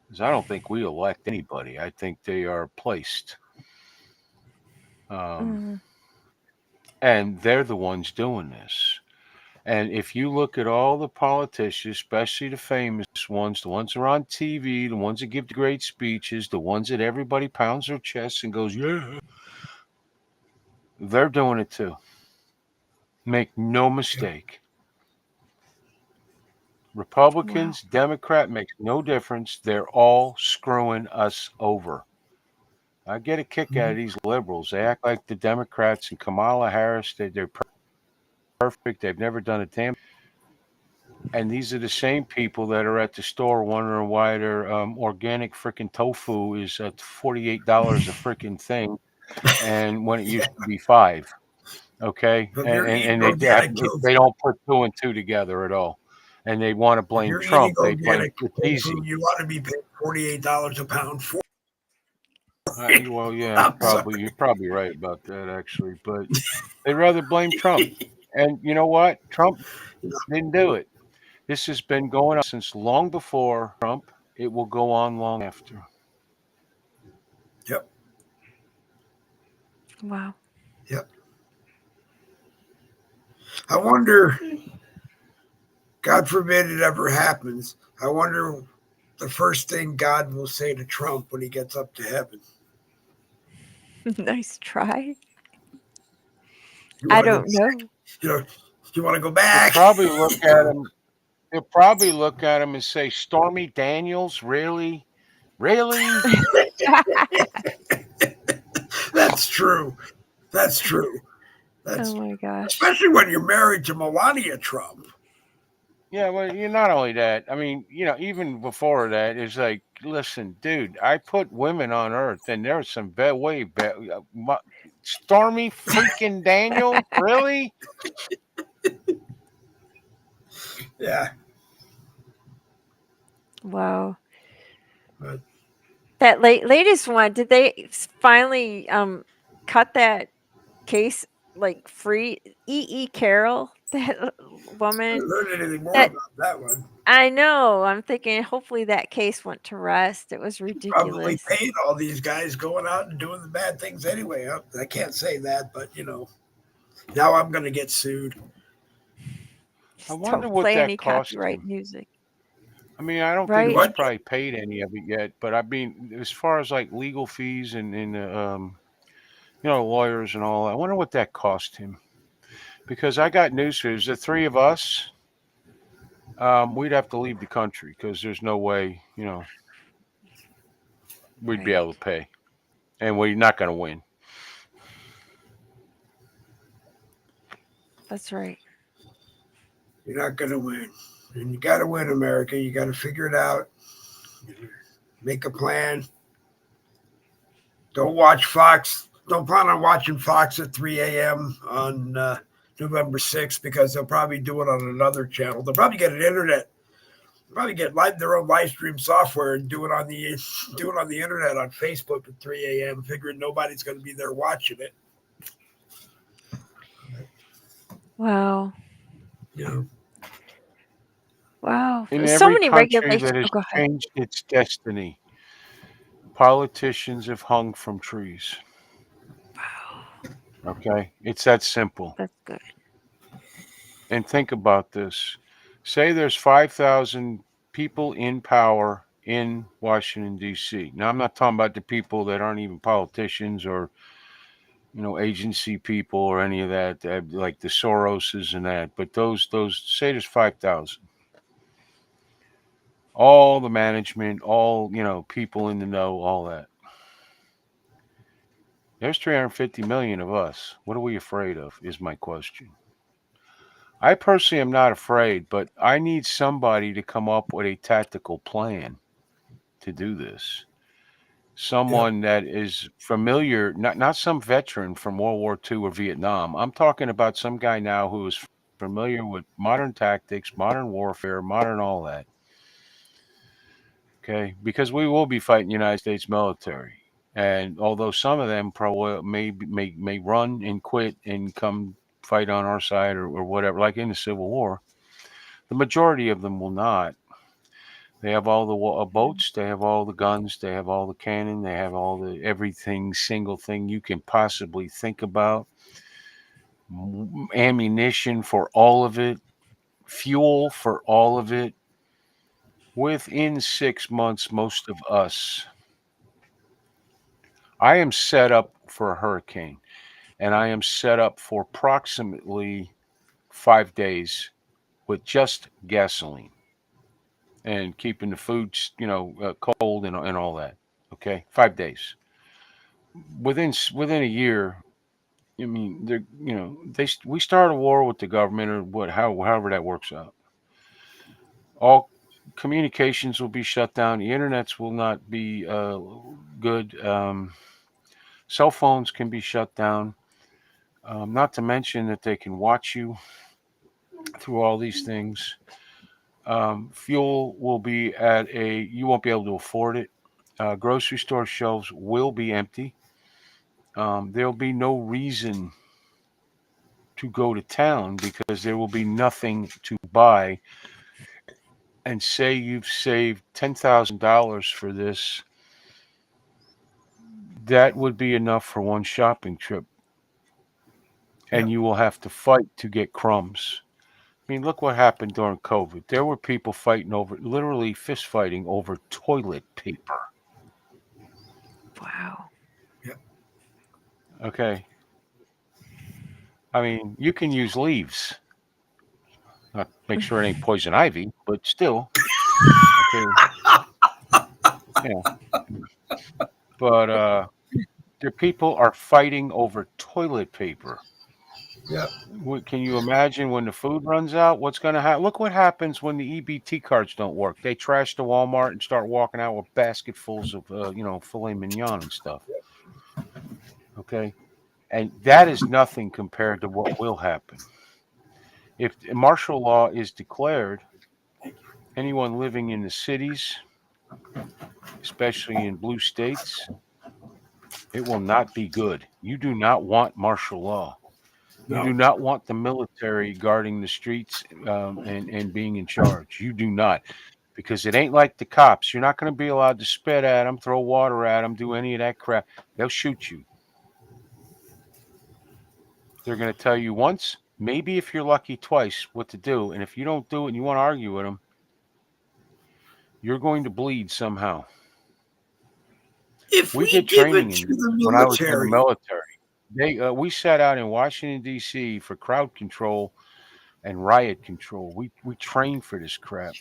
Because I don't think we elect anybody. I think they are placed. And they're the ones doing this. And if you look at all the politicians, especially the famous ones, the ones that are on TV, the ones that give the great speeches, the ones that everybody pounds their chests and goes, yeah, they're doing it too. Make no mistake. Republicans, Democrat, makes no difference. They're all screwing us over. I get a kick out of these liberals. They act like the Democrats and Kamala Harris, they're perfect. They've never done a damn. And these are the same people that are at the store wondering why their organic freaking tofu is at $48 a freaking thing, and when it used to be $5. Okay, and they don't put two and two together at all, and they want to blame Trump. They blame it's easy. You want to be paid $48 a pound for. Well, yeah, you're probably right about that actually, but they'd rather blame Trump. And you know what? Trump didn't do it. This has been going on since long before Trump. It will go on long after. Yep. Wow. Yep. I wonder, God forbid it ever happens, I wonder the first thing God will say to Trump when he gets up to heaven. Nice try. I don't know. You want to go back? They'll probably look at him. They'll probably look at him and say, "Stormy Daniels, really, really?" That's true. That's true. Oh my gosh. Especially when you're married to Melania Trump. Yeah, well, you're not only that. I mean, even before that, it's like, listen, dude, I put women on Earth, and there's some way better. Stormy freaking Daniel, really? Yeah. Wow. But That latest one, did they finally cut that case like free Carroll, that I woman. haven't heard anything more That about that one. I know. I'm thinking hopefully that case went to rest. It was Probably ridiculous. paid all these guys going out and doing the bad things anyway. I can't say that, but now I'm going to get sued. I Just wonder don't what play that any cost copyright him. music, I mean, I don't think right? he's What? probably paid any of it yet, but I mean, as far as like legal fees and lawyers and all, I wonder what that cost him. Because I got news for you. The three of us, we'd have to leave the country because there's no way, we'd be Right. able to pay, and we're not going to win. That's right. You're not going to win. And you got to win, America. You got to figure it out. Make a plan. Don't watch Fox. Don't plan on watching Fox at 3 a.m. on November 6th because they'll probably do it on another channel. They'll probably get an internet. They'll probably get their own live stream software and do it on the internet on Facebook at 3 a.m. Figuring nobody's going to be there watching it. Wow. Wow. In There's so every many country regulations. that has Oh, go ahead. changed its destiny, politicians have hung from trees. Wow. Okay, it's that simple. That's good. And think about this. Say there's 5,000 people in power in Washington, D.C. Now, I'm not talking about the people that aren't even politicians or, agency people or any of that, like the Soroses and that. But those say there's 5,000. All the management, all, people in the know, all that. There's 350 million of us. What are we afraid of, is my question. I personally am not afraid, but I need somebody to come up with a tactical plan to do this. Someone that is familiar, not some veteran from World War II or Vietnam. I'm talking about some guy now who is familiar with modern tactics, modern warfare, modern all that. Okay, because we will be fighting the United States military, and although some of them probably may run and quit and come fight on our side or whatever, like in the Civil War, the majority of them will not. They have all the boats, they have all the guns, they have all the cannon, they have all the everything, single thing you can possibly think about. Ammunition for all of it, fuel for all of it. Within 6 months, most of us, I am set up for a hurricane, and I am set up for approximately 5 days with just gasoline and keeping the food, cold and all that. Okay, 5 days. Within a year, I mean, we start a war with the government or however that works out. All communications will be shut down. The internets will not be good. Cell phones can be shut down. Not to mention that they can watch you through all these things. Fuel will be you won't be able to afford it. Grocery store shelves will be empty. There'll be no reason to go to town because there will be nothing to buy. And say you've saved $10,000 for this, that would be enough for one shopping trip. And you will have to fight to get crumbs. I mean, look what happened during COVID. There were people fighting literally fist fighting over toilet paper. Wow. Okay. I mean, you can use leaves. Not make sure it ain't poison ivy, but still. Okay. Yeah. But the people are fighting over toilet paper. Yeah. Can you imagine when the food runs out? What's going to happen? Look what happens when the EBT cards don't work. They trash the Walmart and start walking out with basketfuls of, filet mignon and stuff. Okay. And that is nothing compared to what will happen. If martial law is declared, anyone living in the cities, especially in blue states, it will not be good. You do not want martial law. You No. do not want the military guarding the streets and being in charge. You do not, because it ain't like the cops. You're not going to be allowed to spit at them, throw water at them, do any of that crap. They'll shoot you. They're going to tell you once, maybe if you're lucky twice, what to do. And if you don't do it and you want to argue with them, you're going to bleed somehow. If We we did give training it to the when I was in the military, military. We sat out in Washington D.C. for crowd control and riot control. We trained for this crap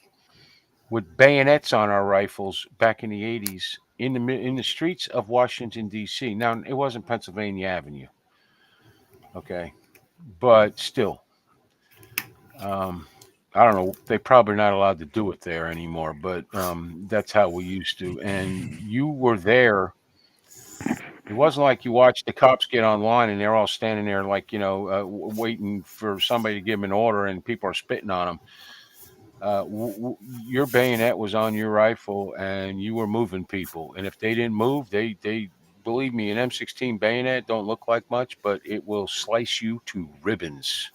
with bayonets on our rifles back in the 80s in the streets of Washington D.C. Now it wasn't Pennsylvania Avenue, okay, but still, I don't know. They're probably not allowed to do it there anymore, but that's how we used to. And you were there. It wasn't like you watched the cops get online and they're all standing there like, waiting for somebody to give them an order and people are spitting on them. Your bayonet was on your rifle and you were moving people. And if they didn't move, they believe me, an M16 bayonet don't look like much, but it will slice you to ribbons.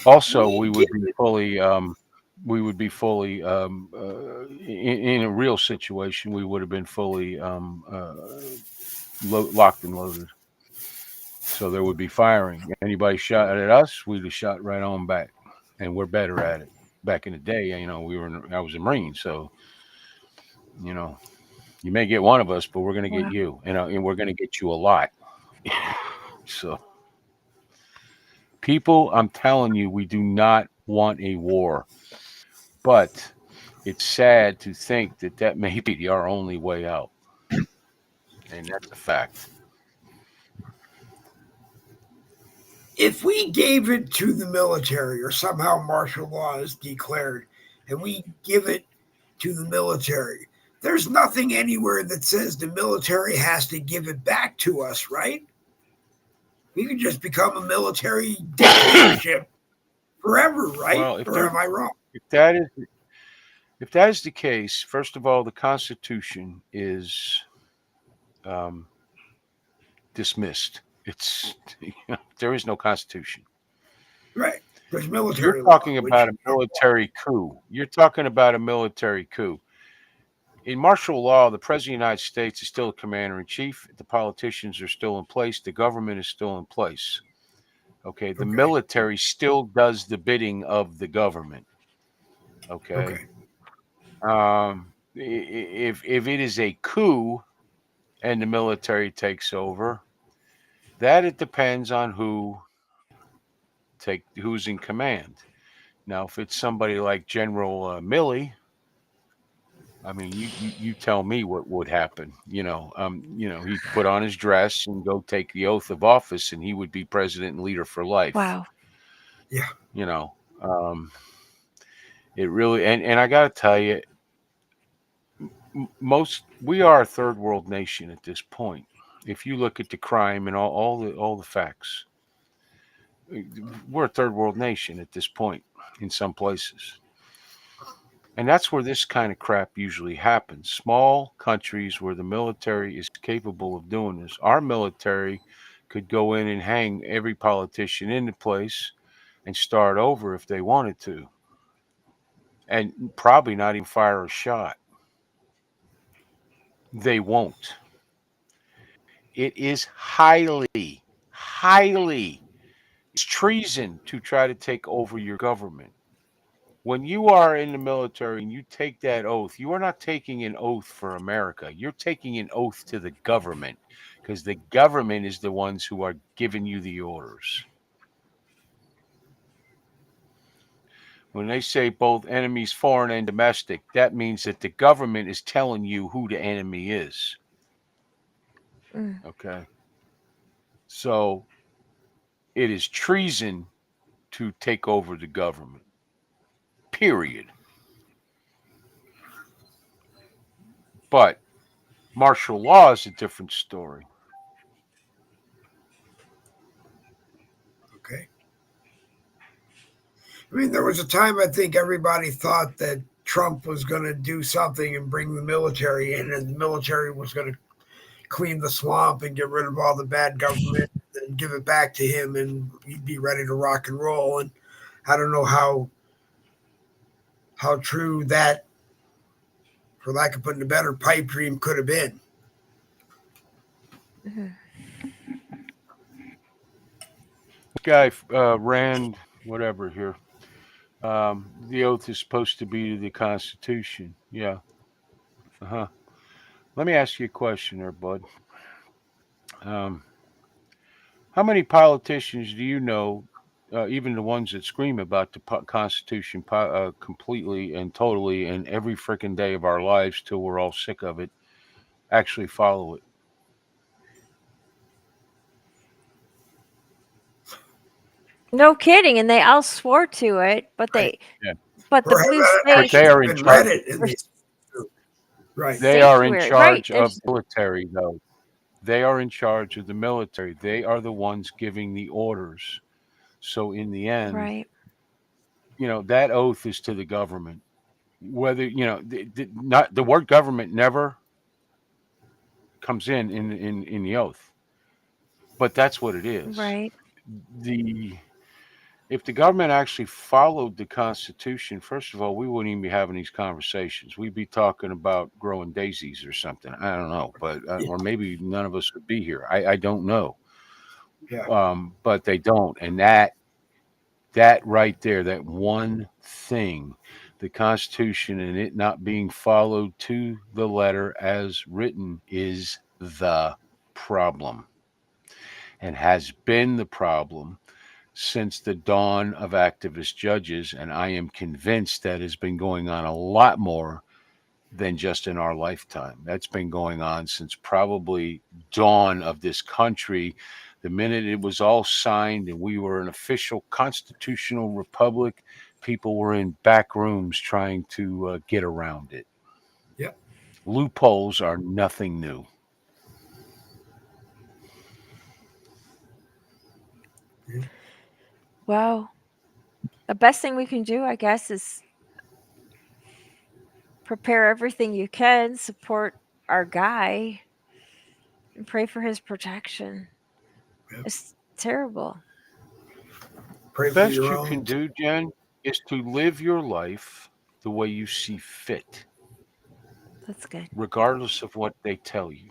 Also, we would be fully in a real situation. We would have been fully locked and loaded. So there would be firing. Anybody shot at us, we'd have shot right on back, and we're better at it. Back in the day, I was a Marine, so you may get one of us, but we're going to get you, and we're going to get you a lot. So. People, I'm telling you, we do not want a war. But it's sad to think that may be our only way out. And that's a fact. If we gave it to the military or somehow martial law is declared and we give it to the military, there's nothing anywhere that says the military has to give it back to us, right? We could just become a military dictatorship forever, right? Well, or am I wrong? If that is the case, first of all, the Constitution is dismissed. There is no Constitution. Right. There's military. You're talking about a military coup. You're talking about a military coup. In martial law, the President of the United States is still a commander-in-chief. The politicians are still in place. The government is still in place. Okay. The military still does the bidding of the government. Okay. If it is a coup and the military takes over, that it depends on who's in command. Now, if it's somebody like General Milley, I mean, you tell me what would happen. He'd put on his dress and go take the oath of office, and he would be president and leader for life. Wow. Yeah. It really, and I got to tell you, we are a third world nation at this point. If you look at the crime and all the facts, we're a third world nation at this point in some places. And that's where this kind of crap usually happens. Small countries where the military is capable of doing this. Our military could go in and hang every politician in the place and start over if they wanted to. And probably not even fire a shot. They won't. It is highly it's treason to try to take over your government. When you are in the military and you take that oath, you are not taking an oath for America. You're taking an oath to the government, because the government is the ones who are giving you the orders. When they say both enemies, foreign and domestic, that means that the government is telling you who the enemy is. Okay. So it is treason to take over the government. Period. But martial law is a different story. Okay. I mean, there was a time I think everybody thought that Trump was going to do something and bring the military in, and the military was going to clean the swamp and get rid of all the bad government. And and give it back to him, and he'd be ready to rock and roll. And I don't know how true that, for lack of putting a better, pipe dream could have been. Mhm. Guy, Rand, whatever here. The oath is supposed to be to the Constitution. Yeah. Uh huh. Let me ask you a question there, bud. Um, how many politicians do you know, even the ones that scream about the Constitution completely and totally and every freaking day of our lives till we're all sick of it, actually follow it? No kidding, and they all swore to it, but Right. Yeah. the Or blue have But state they actually are in even read charge. it in or these. Right. They are in sanctuary, right? charge of There's military, though. They are in charge of the military. They are the ones giving the orders. So in the end, right, that oath is to the government. Whether not the word government never comes in the oath, but that's what it is. right. The If the government actually followed the Constitution, first of all, we wouldn't even be having these conversations. We'd be talking about growing daisies or something. I don't know, but Yeah. or maybe none of us would be here. I don't know. Yeah. But they don't, and that right there, that one thing, the Constitution and it not being followed to the letter as written is the problem, and has been the problem since the dawn of activist judges. And I am convinced that has been going on a lot more than just in our lifetime. That's been going on since probably dawn of this country. The minute it was all signed and we were an official constitutional republic, people were in back rooms trying to get around it. Yeah. Loopholes are nothing new. Yeah. Well, the best thing we can do, I guess, is prepare everything you can, support our guy, and pray for his protection. Yeah. It's terrible. The Pray for best your you can own. do, Jen, is to live your life the way you see fit, That's good. regardless of what they tell you.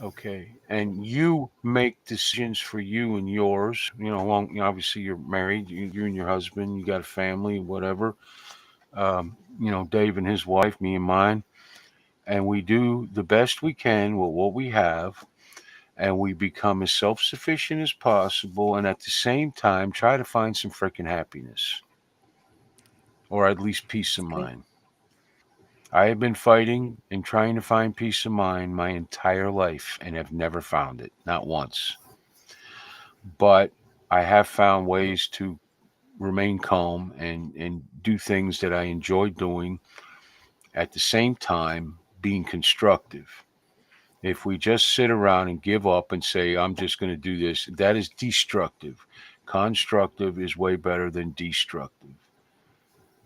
Okay. And you make decisions for you and yours. Obviously you're married, you and your husband, you got a family, whatever. Dave and his wife, me and mine. And we do the best we can with what we have. And we become as self sufficient as possible. And at the same time, try to find some freaking happiness or at least peace of That's good. mind. I have been fighting and trying to find peace of mind my entire life and have never found it, not once. But I have found ways to remain calm and do things that I enjoy doing at the same time being constructive. If we just sit around and give up and say, I'm just going to do this, that is destructive. Constructive is way better than destructive.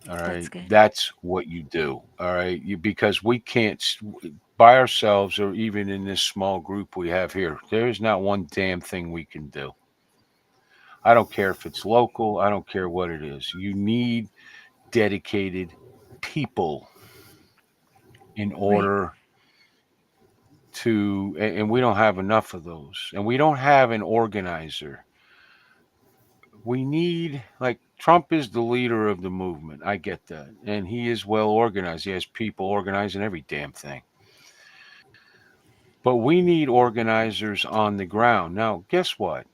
All That's right. good. That's what you do. All right. Because we can't, by ourselves or even in this small group we have here, there's not one damn thing we can do. I don't care if it's local, I don't care what it is. You need dedicated people in Right. order and we don't have enough of those. And we don't have an organizer. We need, like, Trump is the leader of the movement. I get that. And he is well organized. He has people organizing every damn thing. But we need organizers on the ground. Now, guess what?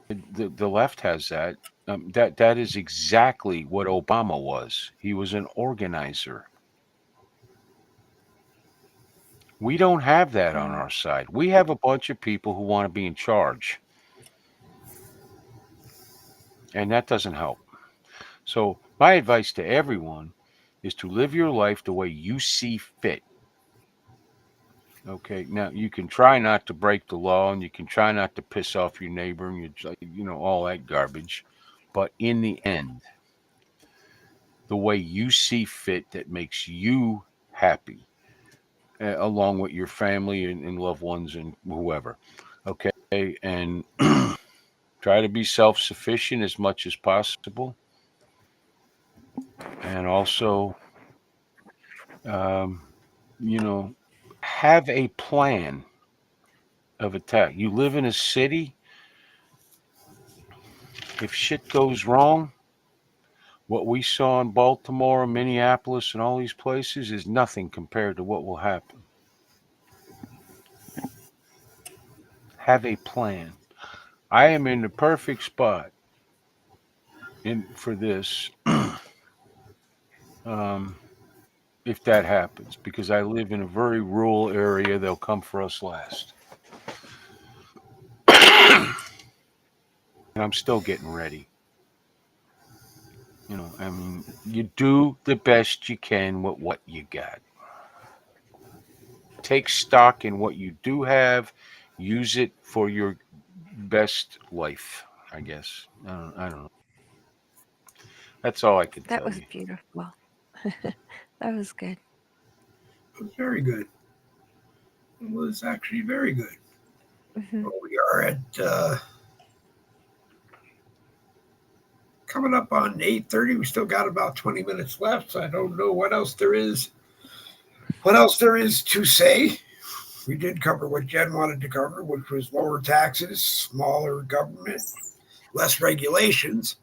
The left has that. That is exactly what Obama was. He was an organizer. We don't have that on Mm. our side. We have a bunch of people who want to be in charge, and that doesn't help. So, my advice to everyone is to live your life the way you see fit. Okay. Now, you can try not to break the law and you can try not to piss off your neighbor and all that garbage. But in the end, the way you see fit that makes you happy, along with your family and loved ones and whoever. Okay, and try to be self-sufficient as much as possible, and also, um, you know, have a plan of attack. You live in a city. If shit goes wrong, what we saw in Baltimore, Minneapolis, and all these places is nothing compared to what will happen. Have a plan. I am in the perfect spot for this, um, if that happens, because I live in a very rural area. They'll come for us last. And I'm still getting ready. I mean, you do the best you can with what you got. Take stock in what you do have, use it for your best life, I guess. I don't know. That's all I could That tell was you. beautiful. That was good. It was very good. It was actually very good. Hmm. Well, we are at coming up on 8:30. We still got about 20 minutes left. So I don't know what else there is. What else there is to say? We did cover what Jen wanted to cover, which was lower taxes, smaller government, less regulations.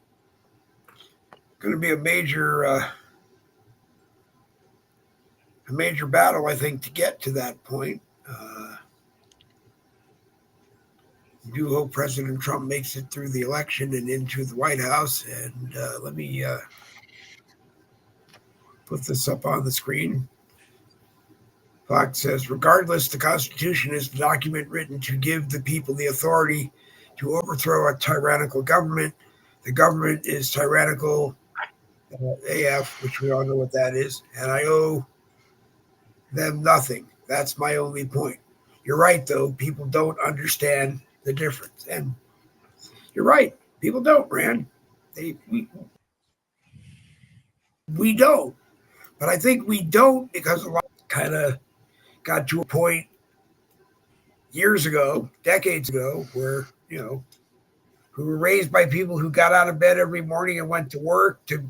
Going to be a major battle, I think, to get to that point. Do hope President Trump makes it through the election and into the White House. And let me put this up on the screen. Fox says, regardless, the Constitution is the document written to give the people the authority to overthrow a tyrannical government. The government is tyrannical AF, which we all know what that is, and I owe them nothing. That's my only point. You're right, though. People don't understand the difference. And you're right. People don't, Rand. We don't. But I think we don't because a lot kind of got to a point years ago, decades ago, where, who were raised by people who got out of bed every morning and went to work to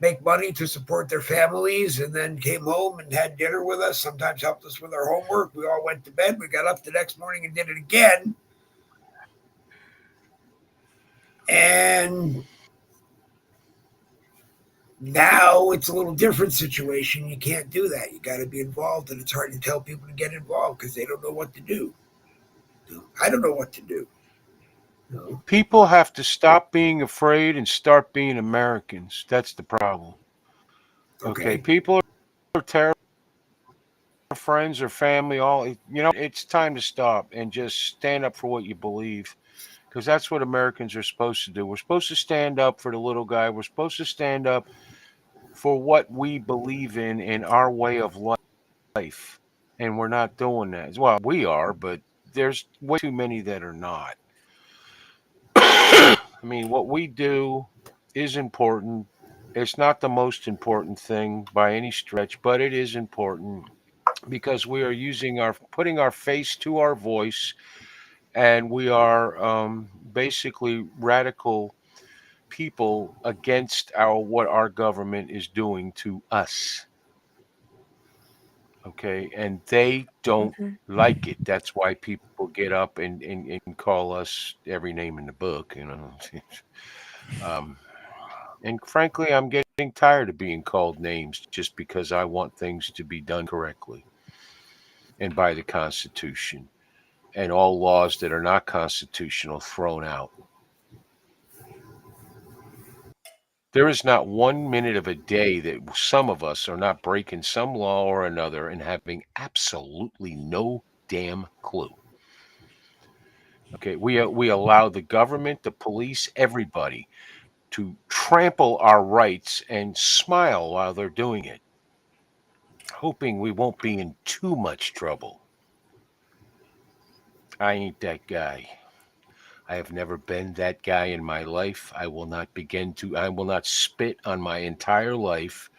make money to support their families and then came home and had dinner with us, sometimes helped us with our homework. We all went to bed. We got up the next morning and did it again. And now it's a little different situation. You can't do that. You got to be involved, and it's hard to tell people to get involved because they don't know what to do. I don't know what to do. People have to stop being afraid and start being Americans. That's the problem. Okay, people are terrible. Friends or family, it's time to stop and just stand up for what you believe, because that's what Americans are supposed to do. We're supposed to stand up for the little guy. We're supposed to stand up for what we believe in our way of life, and we're not doing that. Well, we are, but there's way too many that are not. I mean, what we do is important. It's not the most important thing by any stretch, but it is important because we are putting our face to our voice, and we are basically radical people against what our government is doing to us. Okay, and they don't Hmm. like it. That's why people get up and call us every name in the book. um, and frankly, I'm getting tired of being called names just because I want things to be done correctly and by the Constitution, and all laws that are not constitutional thrown out. There is not 1 minute of a day that some of us are not breaking some law or another and having absolutely no damn clue. Okay, we allow the government, the police, everybody to trample our rights and smile while they're doing it, hoping we won't be in too much trouble. I ain't that guy. I have never been that guy in my life. I will not spit on my entire life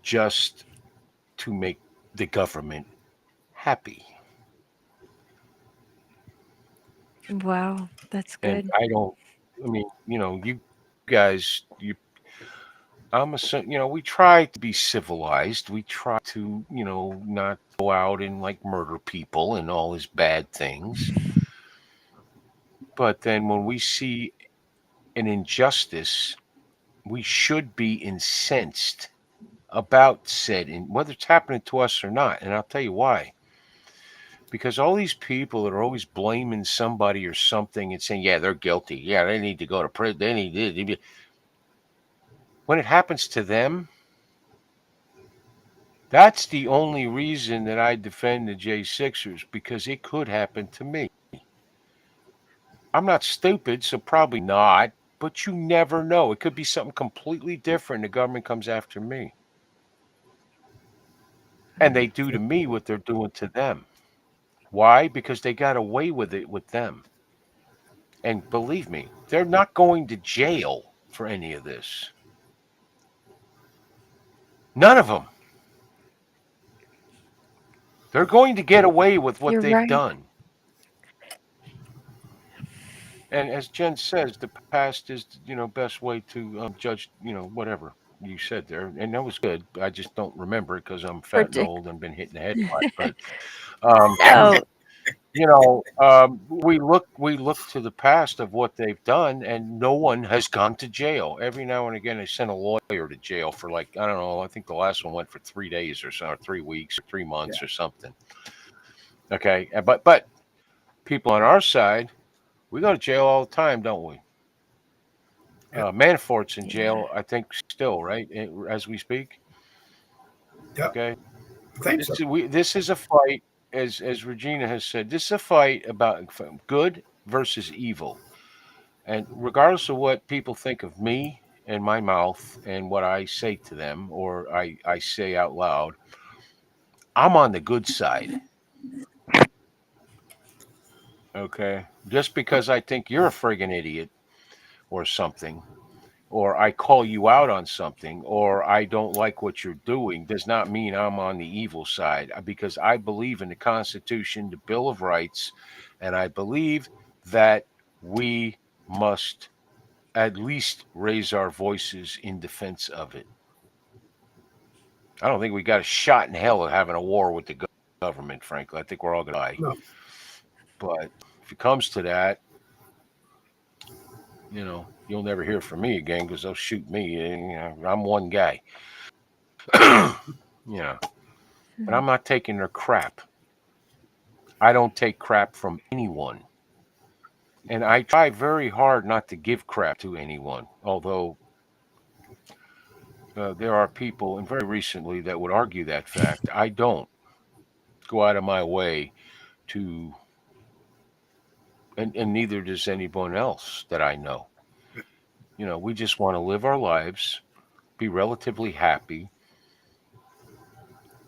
just to make the government happy. Wow, that's And good. I don't, I mean, you guys, we try to be civilized. We try to, not go out and like murder people and all these bad things. But then when we see an injustice, we should be incensed about said, and whether it's happening to us or not. And I'll tell you why. Because all these people that are always blaming somebody or something and saying, yeah, they're guilty. Yeah, they need to go to prison. They need to. When it happens to them, that's the only reason that I defend the J6ers, because it could happen to me. I'm not stupid, so probably not, but you never know. It could be something completely different. The government comes after me. And they do to me what they're doing to them. Why? Because they got away with it with them. And believe me, they're not going to jail for any of this. None of them. They're going to get away with what You're they've right. done. And as Jen says, the past is, best way to judge, whatever you said there. And that was good. I just don't remember it because I'm fat and Predict. old and been hit in the head a lot. But um, No, we look to the past of what they've done, and no one has gone to jail. Every now and again, they send a lawyer to jail for, like, I don't know. I think the last one went for 3 days or so, or 3 weeks, or 3 months, or something. Okay, but people on our side, we go to jail all the time, don't we? Yep. Manafort's in yeah, jail, I think, still, right, as we speak. Yep. Okay, I think so. this is a fight, as Regina has said. This is a fight about good versus evil. And regardless of what people think of me and my mouth and what I say to them, or I say out loud, I'm on the good side. Okay. Just because I think you're a friggin' idiot or something, or I call you out on something, or I don't like what you're doing, does not mean I'm on the evil side, because I believe in the Constitution, the Bill of Rights, and I believe that we must at least raise our voices in defense of it. I don't think we got a shot in hell of having a war with the government, frankly. I think we're all going to die. No. But if it comes to that, you'll never hear from me again because they'll shoot me. I'm one guy. Yeah. But I'm not taking their crap. I don't take crap from anyone. And I try very hard not to give crap to anyone, although there are people, and very recently, that would argue that fact. I don't go out of my way to, and neither does anyone else that I know. We just want to live our lives, be relatively happy,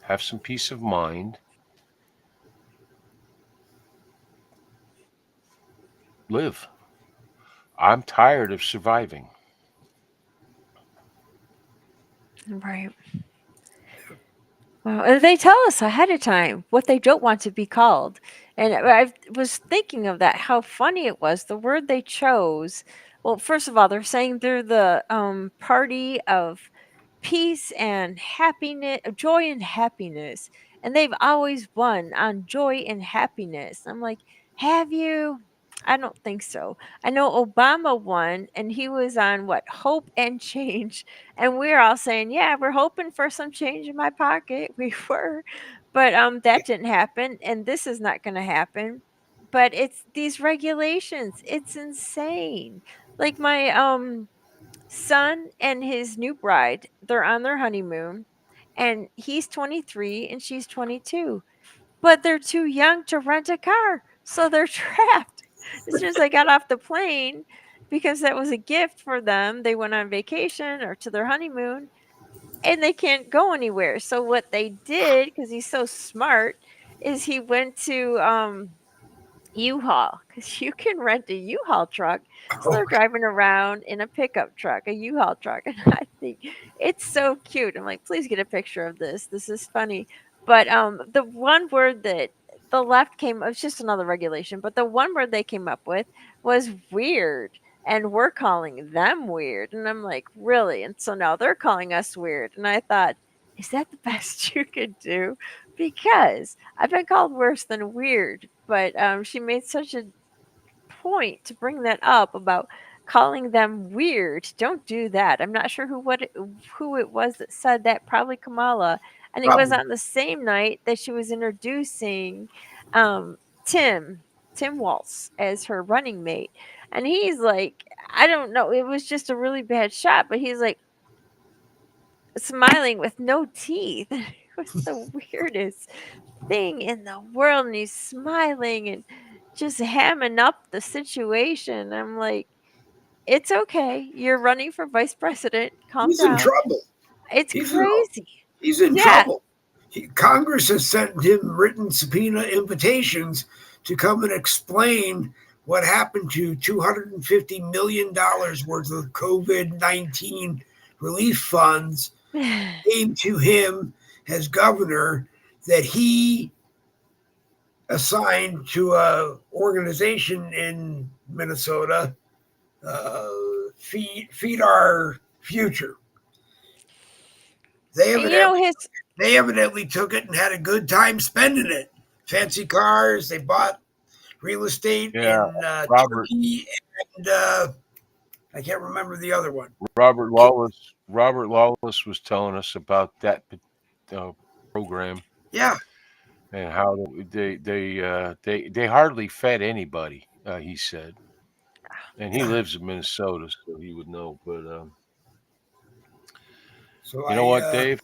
have some peace of mind, live. I'm tired of surviving. right. Well, and they tell us ahead of time what they don't want to be called. And I was thinking of that, how funny it was. The word they chose, well, first of all, they're saying they're the party of peace and happiness, joy and happiness. And they've always won on joy and happiness. I'm like, have you? I don't think so. I know Obama won, and he was on what? Hope and change. And we're all saying, yeah, we're hoping for some change in my pocket. We were. But that didn't happen. And this is not going to happen. But it's these regulations. It's insane. Like my son and his new bride, they're on their honeymoon, and he's 23 and she's 22, but they're too young to rent a car, so they're trapped. As soon as I got off the plane, because that was a gift for them, they went on vacation or to their honeymoon, and they can't go anywhere. So what they did, because he's so smart, is he went to U-Haul, because you can rent a U-Haul truck. So they're Okay. driving around in a pickup truck, a U-Haul truck, and I think it's so cute. I'm like, please get a picture of this. This is funny. But the one word that the left came, it's just another regulation, but the one word they came up with was weird. And we're calling them weird. And I'm like, really? And so now they're calling us weird. And I thought, is that the best you could do? Because I've been called worse than weird. But she made such a point to bring that up about calling them weird. Don't do that. I'm not sure who it was that said that. Probably Kamala, and it was Probably. on the same night that she was introducing um, Tim Walz as her running mate, and he's like, I don't know. It was just a really bad shot, but he's like smiling with no teeth. It was the weirdest thing in the world, and he's smiling and just hamming up the situation. I'm like, it's okay. You're running for vice president. Calm He's in down. trouble. It's He's in, crazy. he's in Yeah. trouble. Congress has sent him written subpoena invitations to come and explain what happened to $250 million worth of COVID-19 relief funds came to him as governor that he assigned to a organization in Minnesota, Feed Our Future. They And you know, evidently took it and had a good time spending it. Fancy cars. They bought real estate Yeah, in Robert Turkey, and I can't remember the other one. Robert Lawless was telling us about that program Yeah, and how they hardly fed anybody. He said, and he lives in Minnesota, so he would know. But so you know what, Dave?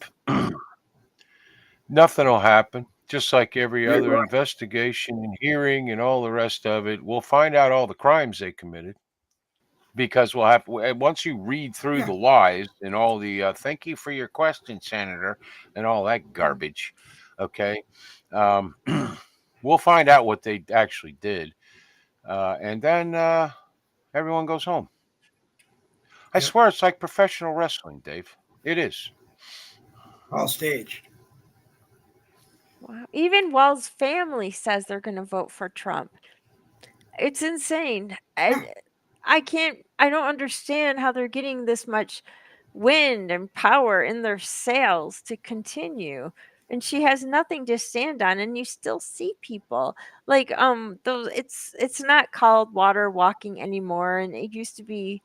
Nothing will happen. Just like every You're other right. investigation and hearing and all the rest of it, we'll find out all the crimes they committed. Because we'll have once you read through Yeah. the lies and all the thank you for your question, Senator, and all that garbage, okay, um, we'll find out what they actually did, and then everyone goes home. I Yep. swear it's like professional wrestling, Dave. It is. All staged. wow. Even Wall's family says they're going to vote for Trump. It's insane. And I don't understand how they're getting this much wind and power in their sails to continue. And she has nothing to stand on, and you still see people like those. It's not called water walking anymore, and it used to be.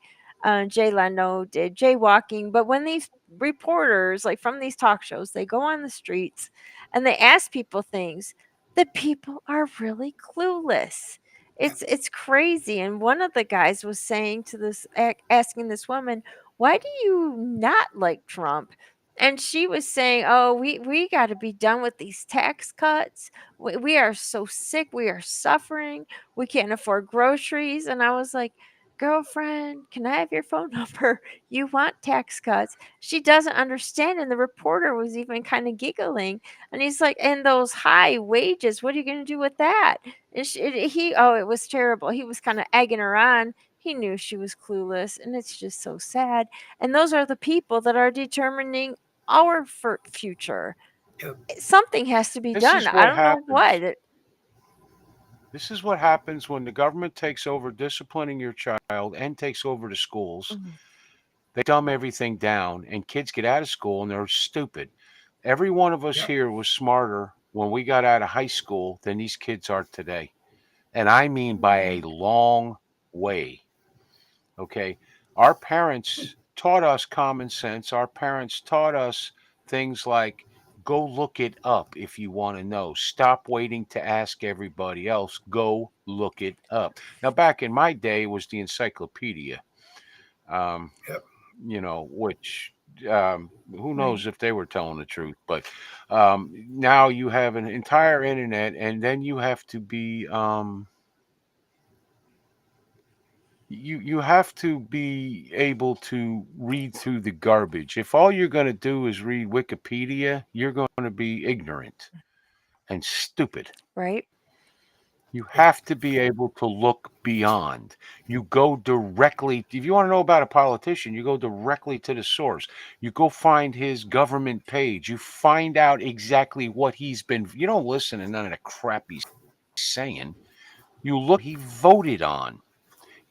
Jay Leno did jaywalking, but when these reporters, like from these talk shows, they go on the streets and they ask people things, the people are really clueless. It's crazy. And one of the guys was saying to this asking this woman, "Why do you not like Trump?" And she was saying, "Oh, we got to be done with these tax cuts. We are so sick. We are suffering. We can't afford groceries." And I was like, "Girlfriend, can I have your phone number? You want tax cuts?" She doesn't understand. And the reporter was even kind of giggling. And he's like, "And those high wages, what are you going to do with that?" And it was terrible. He was kind of egging her on. He knew she was clueless, and it's just so sad. And those are the people that are determining our future. Yep. Something has to be This done. is I what don't know happens. what. This is what happens when the government takes over disciplining your child and takes over the schools. Mhm. They dumb everything down, and kids get out of school and they're stupid. Every one of us Yep. here was smarter when we got out of high school than these kids are today. And I mean by a long way. Okay. Our parents taught us common sense. Our parents taught us things like go look it up if you want to know. Stop waiting to ask everybody else. Go look it up. Now, back in my day, it was the encyclopedia. Um, Yep. which who Right. knows if they were telling the truth, but now you have an entire internet, and then you have to be you have to be able to read through the garbage. If all you're going to do is read Wikipedia, you're going to be ignorant and stupid. Right. You have to be able to look beyond. You go directly. If you want to know about a politician, you go directly to the source. You go find his government page. You find out exactly what he's been. You don't listen to none of the crap he's saying. You look he voted on.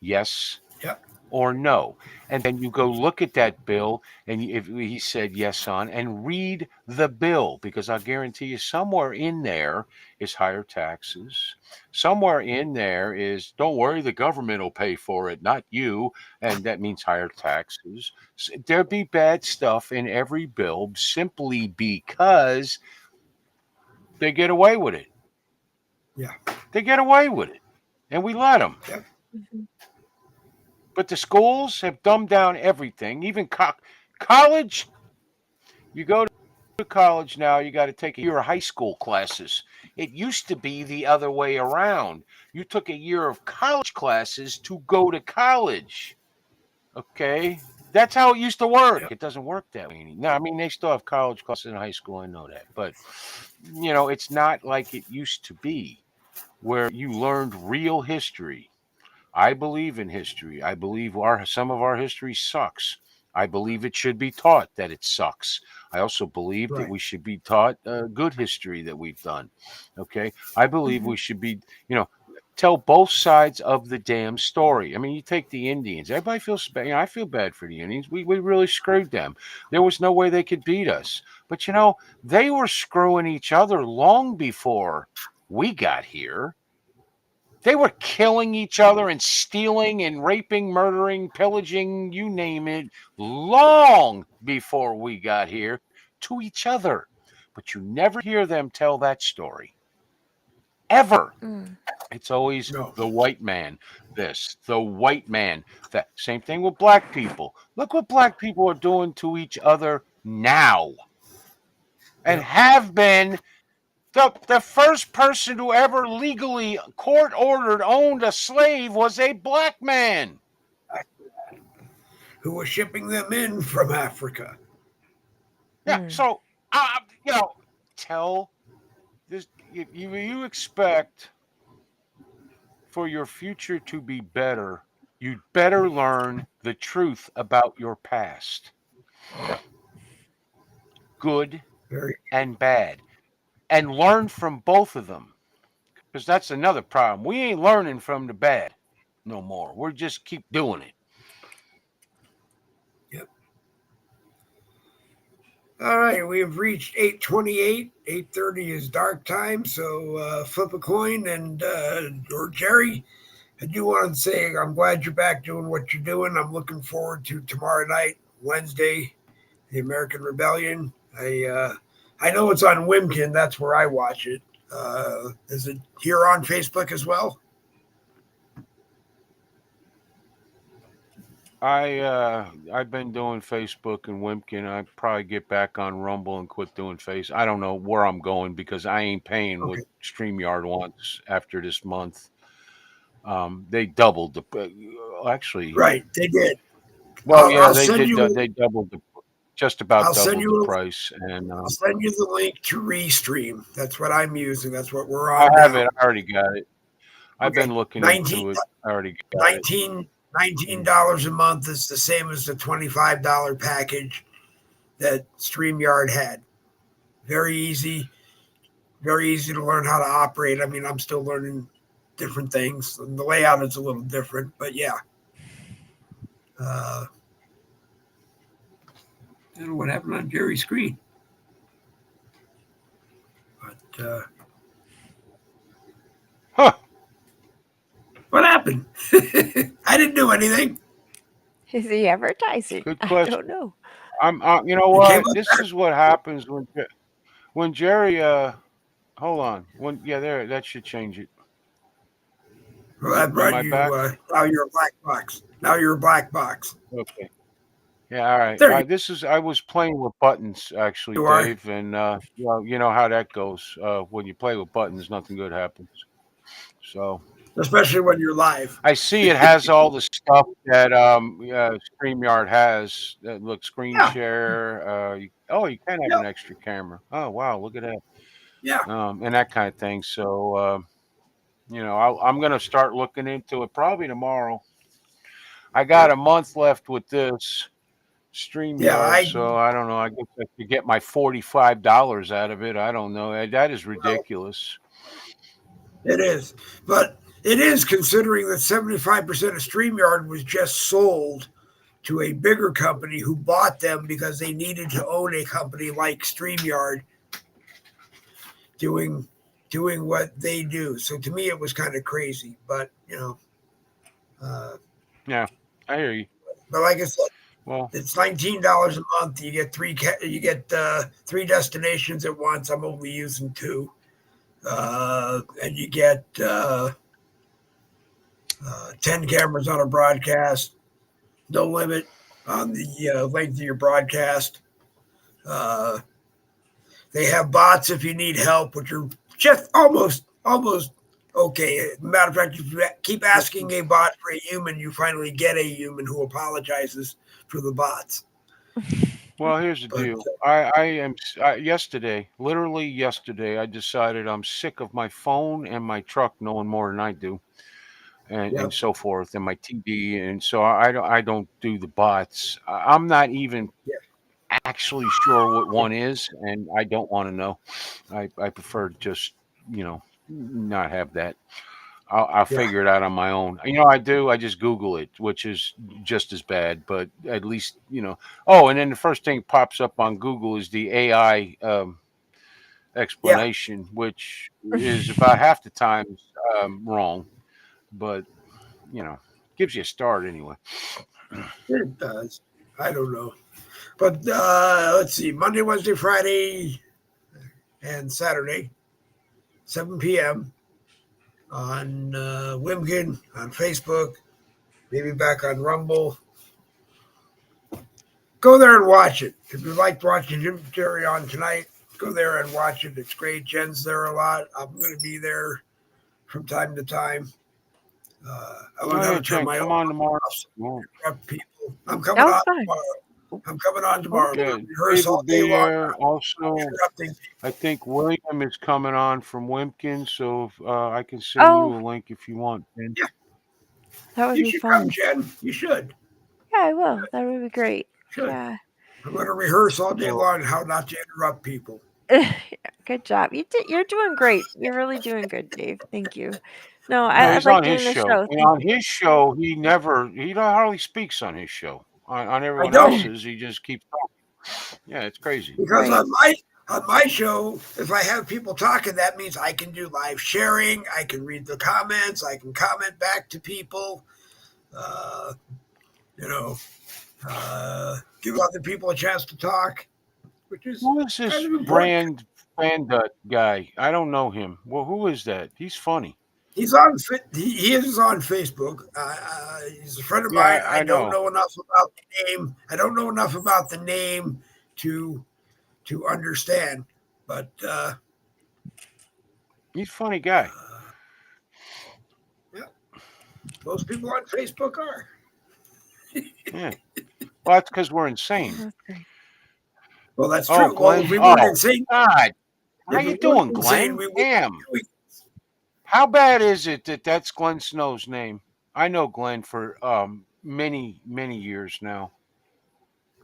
Yes Yep. or no. And then you go look at that bill, and if he said yes on, and read the bill, because I guarantee you somewhere in there is higher taxes. Somewhere in there is, don't worry, the government will pay for it, not you. And that means higher taxes. There'll be bad stuff in every bill simply because they get away with it. Yeah. They get away with it. And we let them. Yep. Mhm. But the schools have dumbed down everything. Even college, you go to college now, you got to take a year of high school classes. It used to be the other way around. You took a year of college classes to go to college. Okay? That's how it used to work. Yep. It doesn't work that way anymore. No, I mean, they still have college classes in high school. I know that. But, it's not like it used to be where you learned real history. I believe in history. I believe some of our history sucks. I believe it should be taught that it sucks. I also believe that Right. we should be taught good history that we've done. Okay. I believe Mhm. we should be, tell both sides of the damn story. I mean, you take the Indians. Everybody feels bad. I feel bad for the Indians. We really screwed them. There was no way they could beat us. But, they were screwing each other long before we got here. They were killing each other and stealing and raping, murdering, pillaging, you name it, long before we got here to each other. But you never hear them tell that story. Ever. Mm. It's always No. the white man, this, the white man, that. Same thing with black people. Look what black people are doing to each other now and Yep. have been. The first person who ever legally court ordered owned a slave was a black man. Who was shipping them in from Africa? Yeah. Mm. So, tell this. If you expect for your future to be better, you'd better learn the truth about your past, good Very. and bad, and learn from both of them. Because that's another problem. We ain't learning from the bad no more. We're just keep doing it. Yep. All right, we have reached 8:28. 8:30 is dark time, so flip a coin, and or Jerry, I do want to say I'm glad you're back doing what you're doing. I'm looking forward to tomorrow night, Wednesday, the American Rebellion. I know it's on Wimkin. That's where I watch it. Is it here on Facebook as well? I've been doing Facebook and Wimpkin. I probably get back on Rumble and quit doing Face. I don't know where I'm going because I ain't paying what Okay. StreamYard wants after this month. They doubled actually. Right, they did. Well, I'll they send did. you. They doubled just about I'll send doubled the you. price, and I'll send you the link to Restream. That's what I'm using. That's what we're I on have now. it. I already got it. I've Okay. been looking 19, into it. I already got it. $19 a month is the same as the $25 package that StreamYard had. Very easy to learn how to operate. I mean, I'm still learning different things. And the layout is a little different, but yeah. I don't know what happened on Jerry's screen. But Huh. what happened? I didn't do anything. Is he advertising? Good I question. don't know. You know It came what? up This is what happens when Jerry. Hold on. There. That should change it. Well, that Am brought I you. back? Now you're a black box. Now you're a black box. Okay. Yeah, all right. There I was playing with buttons actually, you are. Dave, and you know how that goes. When you play with buttons, nothing good happens. So Especially when you're live. I see it has all the stuff that StreamYard has. Look, screen Yeah. share. You can have an extra camera. Oh wow, look at that. Yeah. And that kind of thing. So I'm going to start looking into it probably tomorrow. I got a month left with this Yeah, StreamYard, so I don't know. I guess I could get my $45 out of it. I don't know. That is ridiculous. it is. But it is, considering that 75% of StreamYard was just sold to a bigger company who bought them because they needed to own a company like StreamYard doing what they do. So to me, it was kind of crazy. But Yeah, I hear you. but like I said, Well, it's $19 a month. You get three destinations at once. I'm only using two, and you get 10 cameras on a broadcast. No limit on the length of your broadcast. Uh, they have bots if you need help, which are just almost okay. Matter of fact, if you keep asking a bot for a human, you finally get a human who apologizes for the bots. well, here's the But deal. Literally yesterday, I decided I'm sick of my phone and my truck knowing more than I do, and so forth, and my TV, and so I don't do the bots. I'm not even yeah, actually sure what one is, and I don't want to know. I prefer to just not have that. I'll yeah, figure it out on my own. I do. I just Google it, which is just as bad, but at least. Oh, and then the first thing pops up on Google is the AI yeah. explanation, which is about half the time wrong, but gives you a start anyway. It does. I don't know. But let's see. Monday, Wednesday, Friday, and Saturday, 7 p.m. on Wimkin, on Facebook, maybe back on Rumble. Go there and watch it. If you liked watching Jim Jerry on tonight, go there and watch it. It's great. Jen's there a lot. I'm going to be there from time to time. I learned how to turn Jen, my come own on tomorrow. people. I'm coming on tomorrow. I'm coming on tomorrow. Yeah, Rehearse Dave will all day be long. there. Also, Interrupting. I think William is coming on from Wimpkin, so I can send you Oh, a link if you want. And Yeah, that would you be should come, fun. Jen. You should. Yeah, I will. That would be great. Should. Yeah. I'm going to rehearse all day well, long how not to interrupt people. Good job. You're doing great. You're really doing good, Dave. Thank you. No, no, I he's like on his doing the show. show. And Thank on his show, he hardly speaks on his show. On I everyone don't, else's, he just keeps talking. Yeah, it's crazy. because Right. on my show, if I have people talking, that means I can do live sharing. I can read the comments. I can comment back to people. Uh, you know, give other people a chance to talk, which is Who is this kind of important. Brandut guy? I don't know him. Well, who is that? He's funny. He is on Facebook. He's a friend of mine. Yeah, I I don't know. know enough about the name. I don't know enough about the name to understand, but He's a funny guy. yeah, most people on Facebook are. Yeah. Well, that's because we're insane. That's great. Well, that's Oh, true. Well, Glenn. if we weren't Oh, insane, God. How if we you weren't doing, insane, Glenn? we would. Damn. How bad is it that that's Glenn Snow's name? I know Glenn for many, many years now.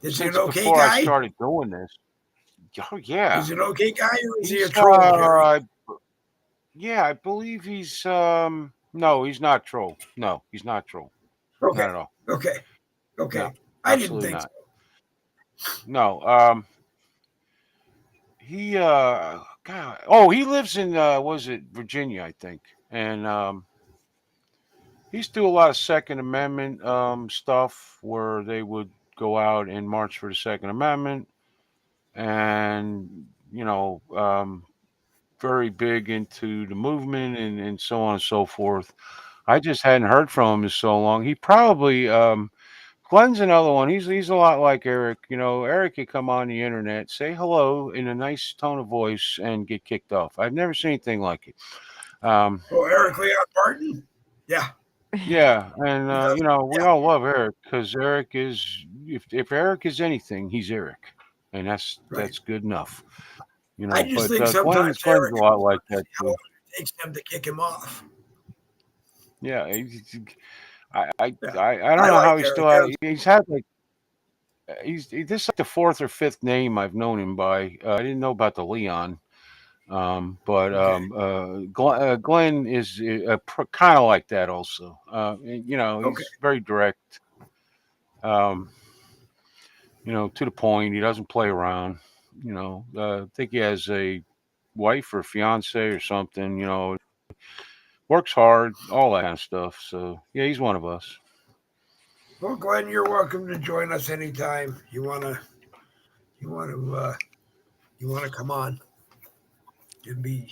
Is he an Since okay before I guy? started doing this. Oh, yeah. Is he an okay guy, or is he a He's troll, Jerry? yeah, I believe he's no, he's not troll. No, he's not troll. Not Okay, at all. okay, No, okay. I didn't absolutely think so. not. No. He God, oh, he lives in was it Virginia, I think. And he used to do a lot of Second Amendment stuff where they would go out and march for the Second Amendment, and very big into the movement and so on and so forth. I just hadn't heard from him in so long. He probably Glenn's another one. He's a lot like Eric. Eric could come on the internet, say hello in a nice tone of voice, and get kicked off. I've never seen anything like it. Um, Oh, Eric Leon Martin. Yeah, yeah, and he does. we Yeah, all love Eric because Eric is if Eric is anything, he's Eric, and right. that's good enough. I just But think sometimes Glenn's Eric a lot like that how too. long it takes them to kick him off. Yeah, Yeah, I don't I know like how he Derek still had. Johnson. He's had like this is like the fourth or fifth name I've known him by. I didn't know about the Leon. But Okay. Glenn is kind of like that also. Okay. He's very direct. Um, to the point. He doesn't play around. I think he has a wife or fiance or something. Works hard, all that kind of stuff. So yeah, he's one of us. Well, Glenn, you're welcome to join us anytime you want to you want to come on and be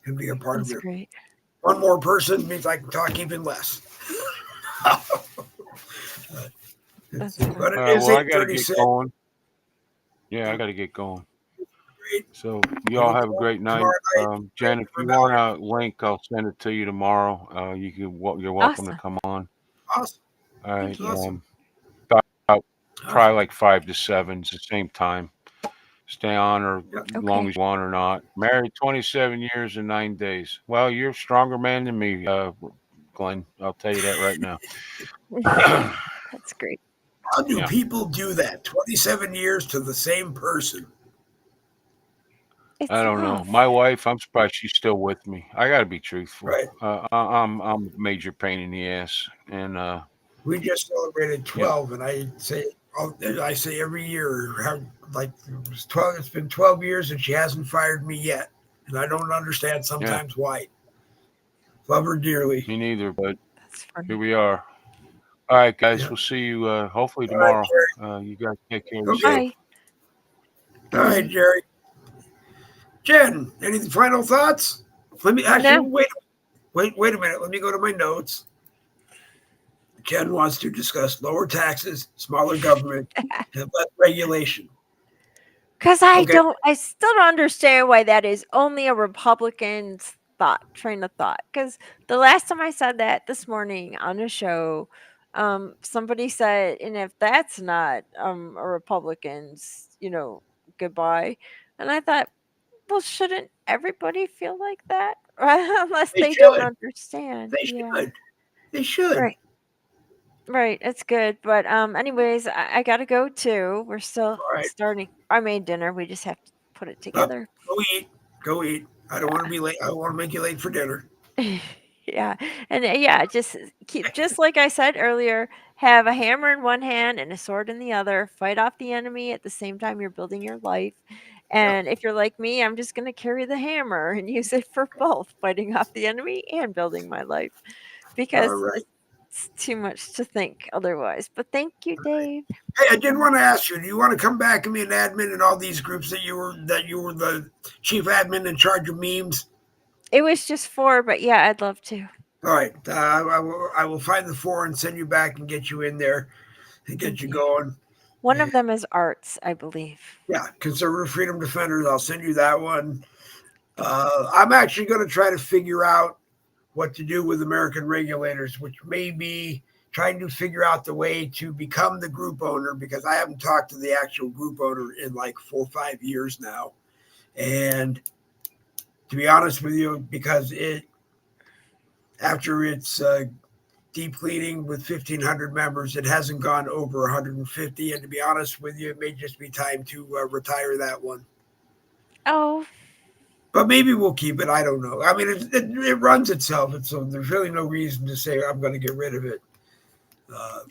a part of That's it. great. One more person means I can talk even less. That's But fine. it is Well, I got to get 8:36. going. Yeah, I got to get going. Great. So you We all will have a go great night. tomorrow night. Jen, if you want a link, I'll send it to you tomorrow. You're welcome to Awesome. come on. Awesome. All right. Awesome. About probably Awesome. like 5 to 7. It's the same time. Stay on or Yeah. as long Okay. as you want or not. Married 27 years and 9 days. Well, you're a stronger man than me, Glenn. I'll tell you that right now. That's great. How do Yeah. people do that? 27 years to the same person. It's I don't know. love. My wife, I'm surprised she's still with me. I got to be truthful. Right. I'm a major pain in the ass, and We just celebrated yeah, 12, and I say every year, like it was 12. It's been 12 years, and she hasn't fired me yet, and I don't understand yeah, sometimes why. Love her dearly. me neither. But That's here funny. we are. All right, guys. Yeah. We'll see you hopefully All right, tomorrow. Jerry. You guys take care of Okay. yourself. Bye. All right, Jerry. Jen, any final thoughts? Let me actually No. wait a minute. Let me go to my notes. Jen wants to discuss lower taxes, smaller government, and less regulation. Because Okay. I still don't understand why that is only a Republican's train of thought. Because the last time I said that this morning on a show, somebody said, and if that's not a Republican's, goodbye. And I thought, well, shouldn't everybody feel like that? Right? Unless They they don't should. understand. They Yeah. should. They should. Right. Right, it's good, but, anyways, I gotta go too. We're still All right. starting. I made dinner, we just have to put it Up. together. Go eat. Go eat. I don't want to be late. I don't want to make you late for dinner. Yeah, and, yeah, just keep just like I said earlier, have a hammer in one hand and a sword in the other, fight off the enemy at the same time you're building your life, Yep. and if you're like me, I'm just gonna carry the hammer and use it for both, fighting off the enemy and building my life, All because right. it's too much to think otherwise, but thank you, Dave. Hey, I did want to ask you. Do you want to come back and be an admin in all these groups that you were the chief admin in charge of memes? It was just 4, but yeah, I'd love to. All right. I will find the 4 and send you back and get you in there and get Thank you you. going. One of them is arts, I believe. Yeah, Conservative Freedom Defenders. I'll send you that one. I'm actually going to try to figure out what to do with American regulators, which may be trying to figure out the way to become the group owner, because I haven't talked to the actual group owner in like 4 or 5 years now. And to be honest with you, because after its depleting with 1,500 members, it hasn't gone over 150. And to be honest with you, it may just be time to retire that one. Oh, But maybe we'll keep it. I don't know. I mean, it runs itself, and so there's really no reason to say I'm going to get rid of it.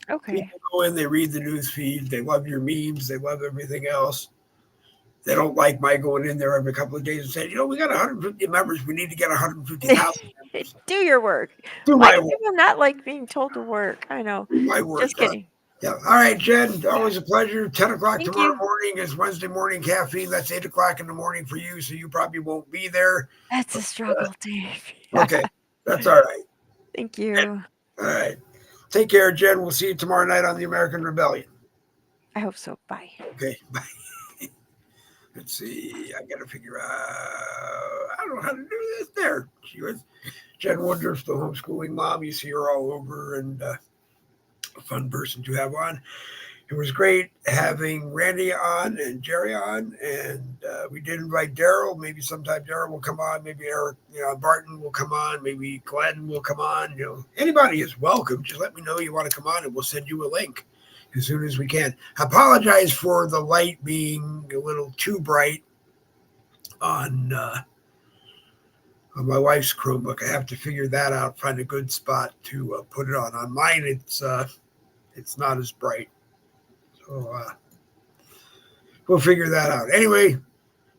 okay. People go in, they read the news feed, they love your memes, they love everything else. They don't like my going in there every couple of days and saying, we got 150 members. We need to get 150,000 members. Do your work. Do Why my do work. people not like being told to work? I know. Do my work. Just kidding. Yeah. All right, Jen. Always a pleasure. 10 o'clock Thank tomorrow you. morning is Wednesday morning caffeine. That's 8 o'clock in the morning for you, so you probably won't be there. That's a struggle, Dave. Okay. That's all right. Thank you. All right. Take care, Jen. We'll see you tomorrow night on the American Rebellion. I hope so. Bye. Okay. Bye. Let's see. I got to figure out. I don't know how to do this. There. She was Jen Woodruff, the homeschooling mom. You see her all over, and a fun person to have on. It was great having Randy on and Jerry on, and we did invite Daryl. Maybe sometime Daryl will come on. Maybe Eric, Barton will come on. Maybe Glenn will come on. Anybody is welcome. Just let me know you want to come on, and we'll send you a link as soon as we can. I apologize for the light being a little too bright on my wife's Chromebook. I have to figure that out. Find a good spot to put it on. On mine, it's not as bright. So we'll figure that out. Anyway,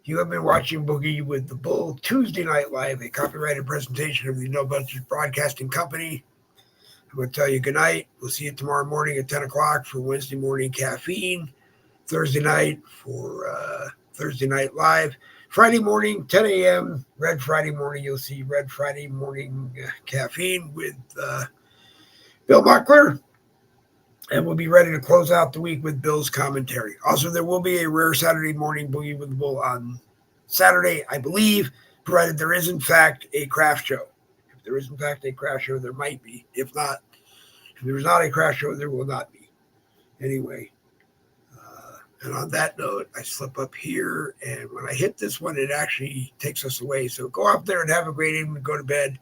you have been watching Boogie with the Bull Tuesday Night Live, a copyrighted presentation of the No Budget Broadcasting Company. I'm going to tell you good night. We'll see you tomorrow morning at 10 o'clock for Wednesday morning caffeine. Thursday night for Thursday Night Live. Friday morning, 10 a.m., Red Friday morning. You'll see Red Friday morning caffeine with Bill Buckler. And we'll be ready to close out the week with Bill's commentary. Also, there will be a rare Saturday morning Boogie with the Bull on Saturday, I believe, provided there is, in fact, a craft show. If there is, in fact, a craft show, there might be. If there's not a craft show, there will not be. Anyway, and on that note, I slip up here, and when I hit this one, it actually takes us away. So go up there and have a great evening, go to bed.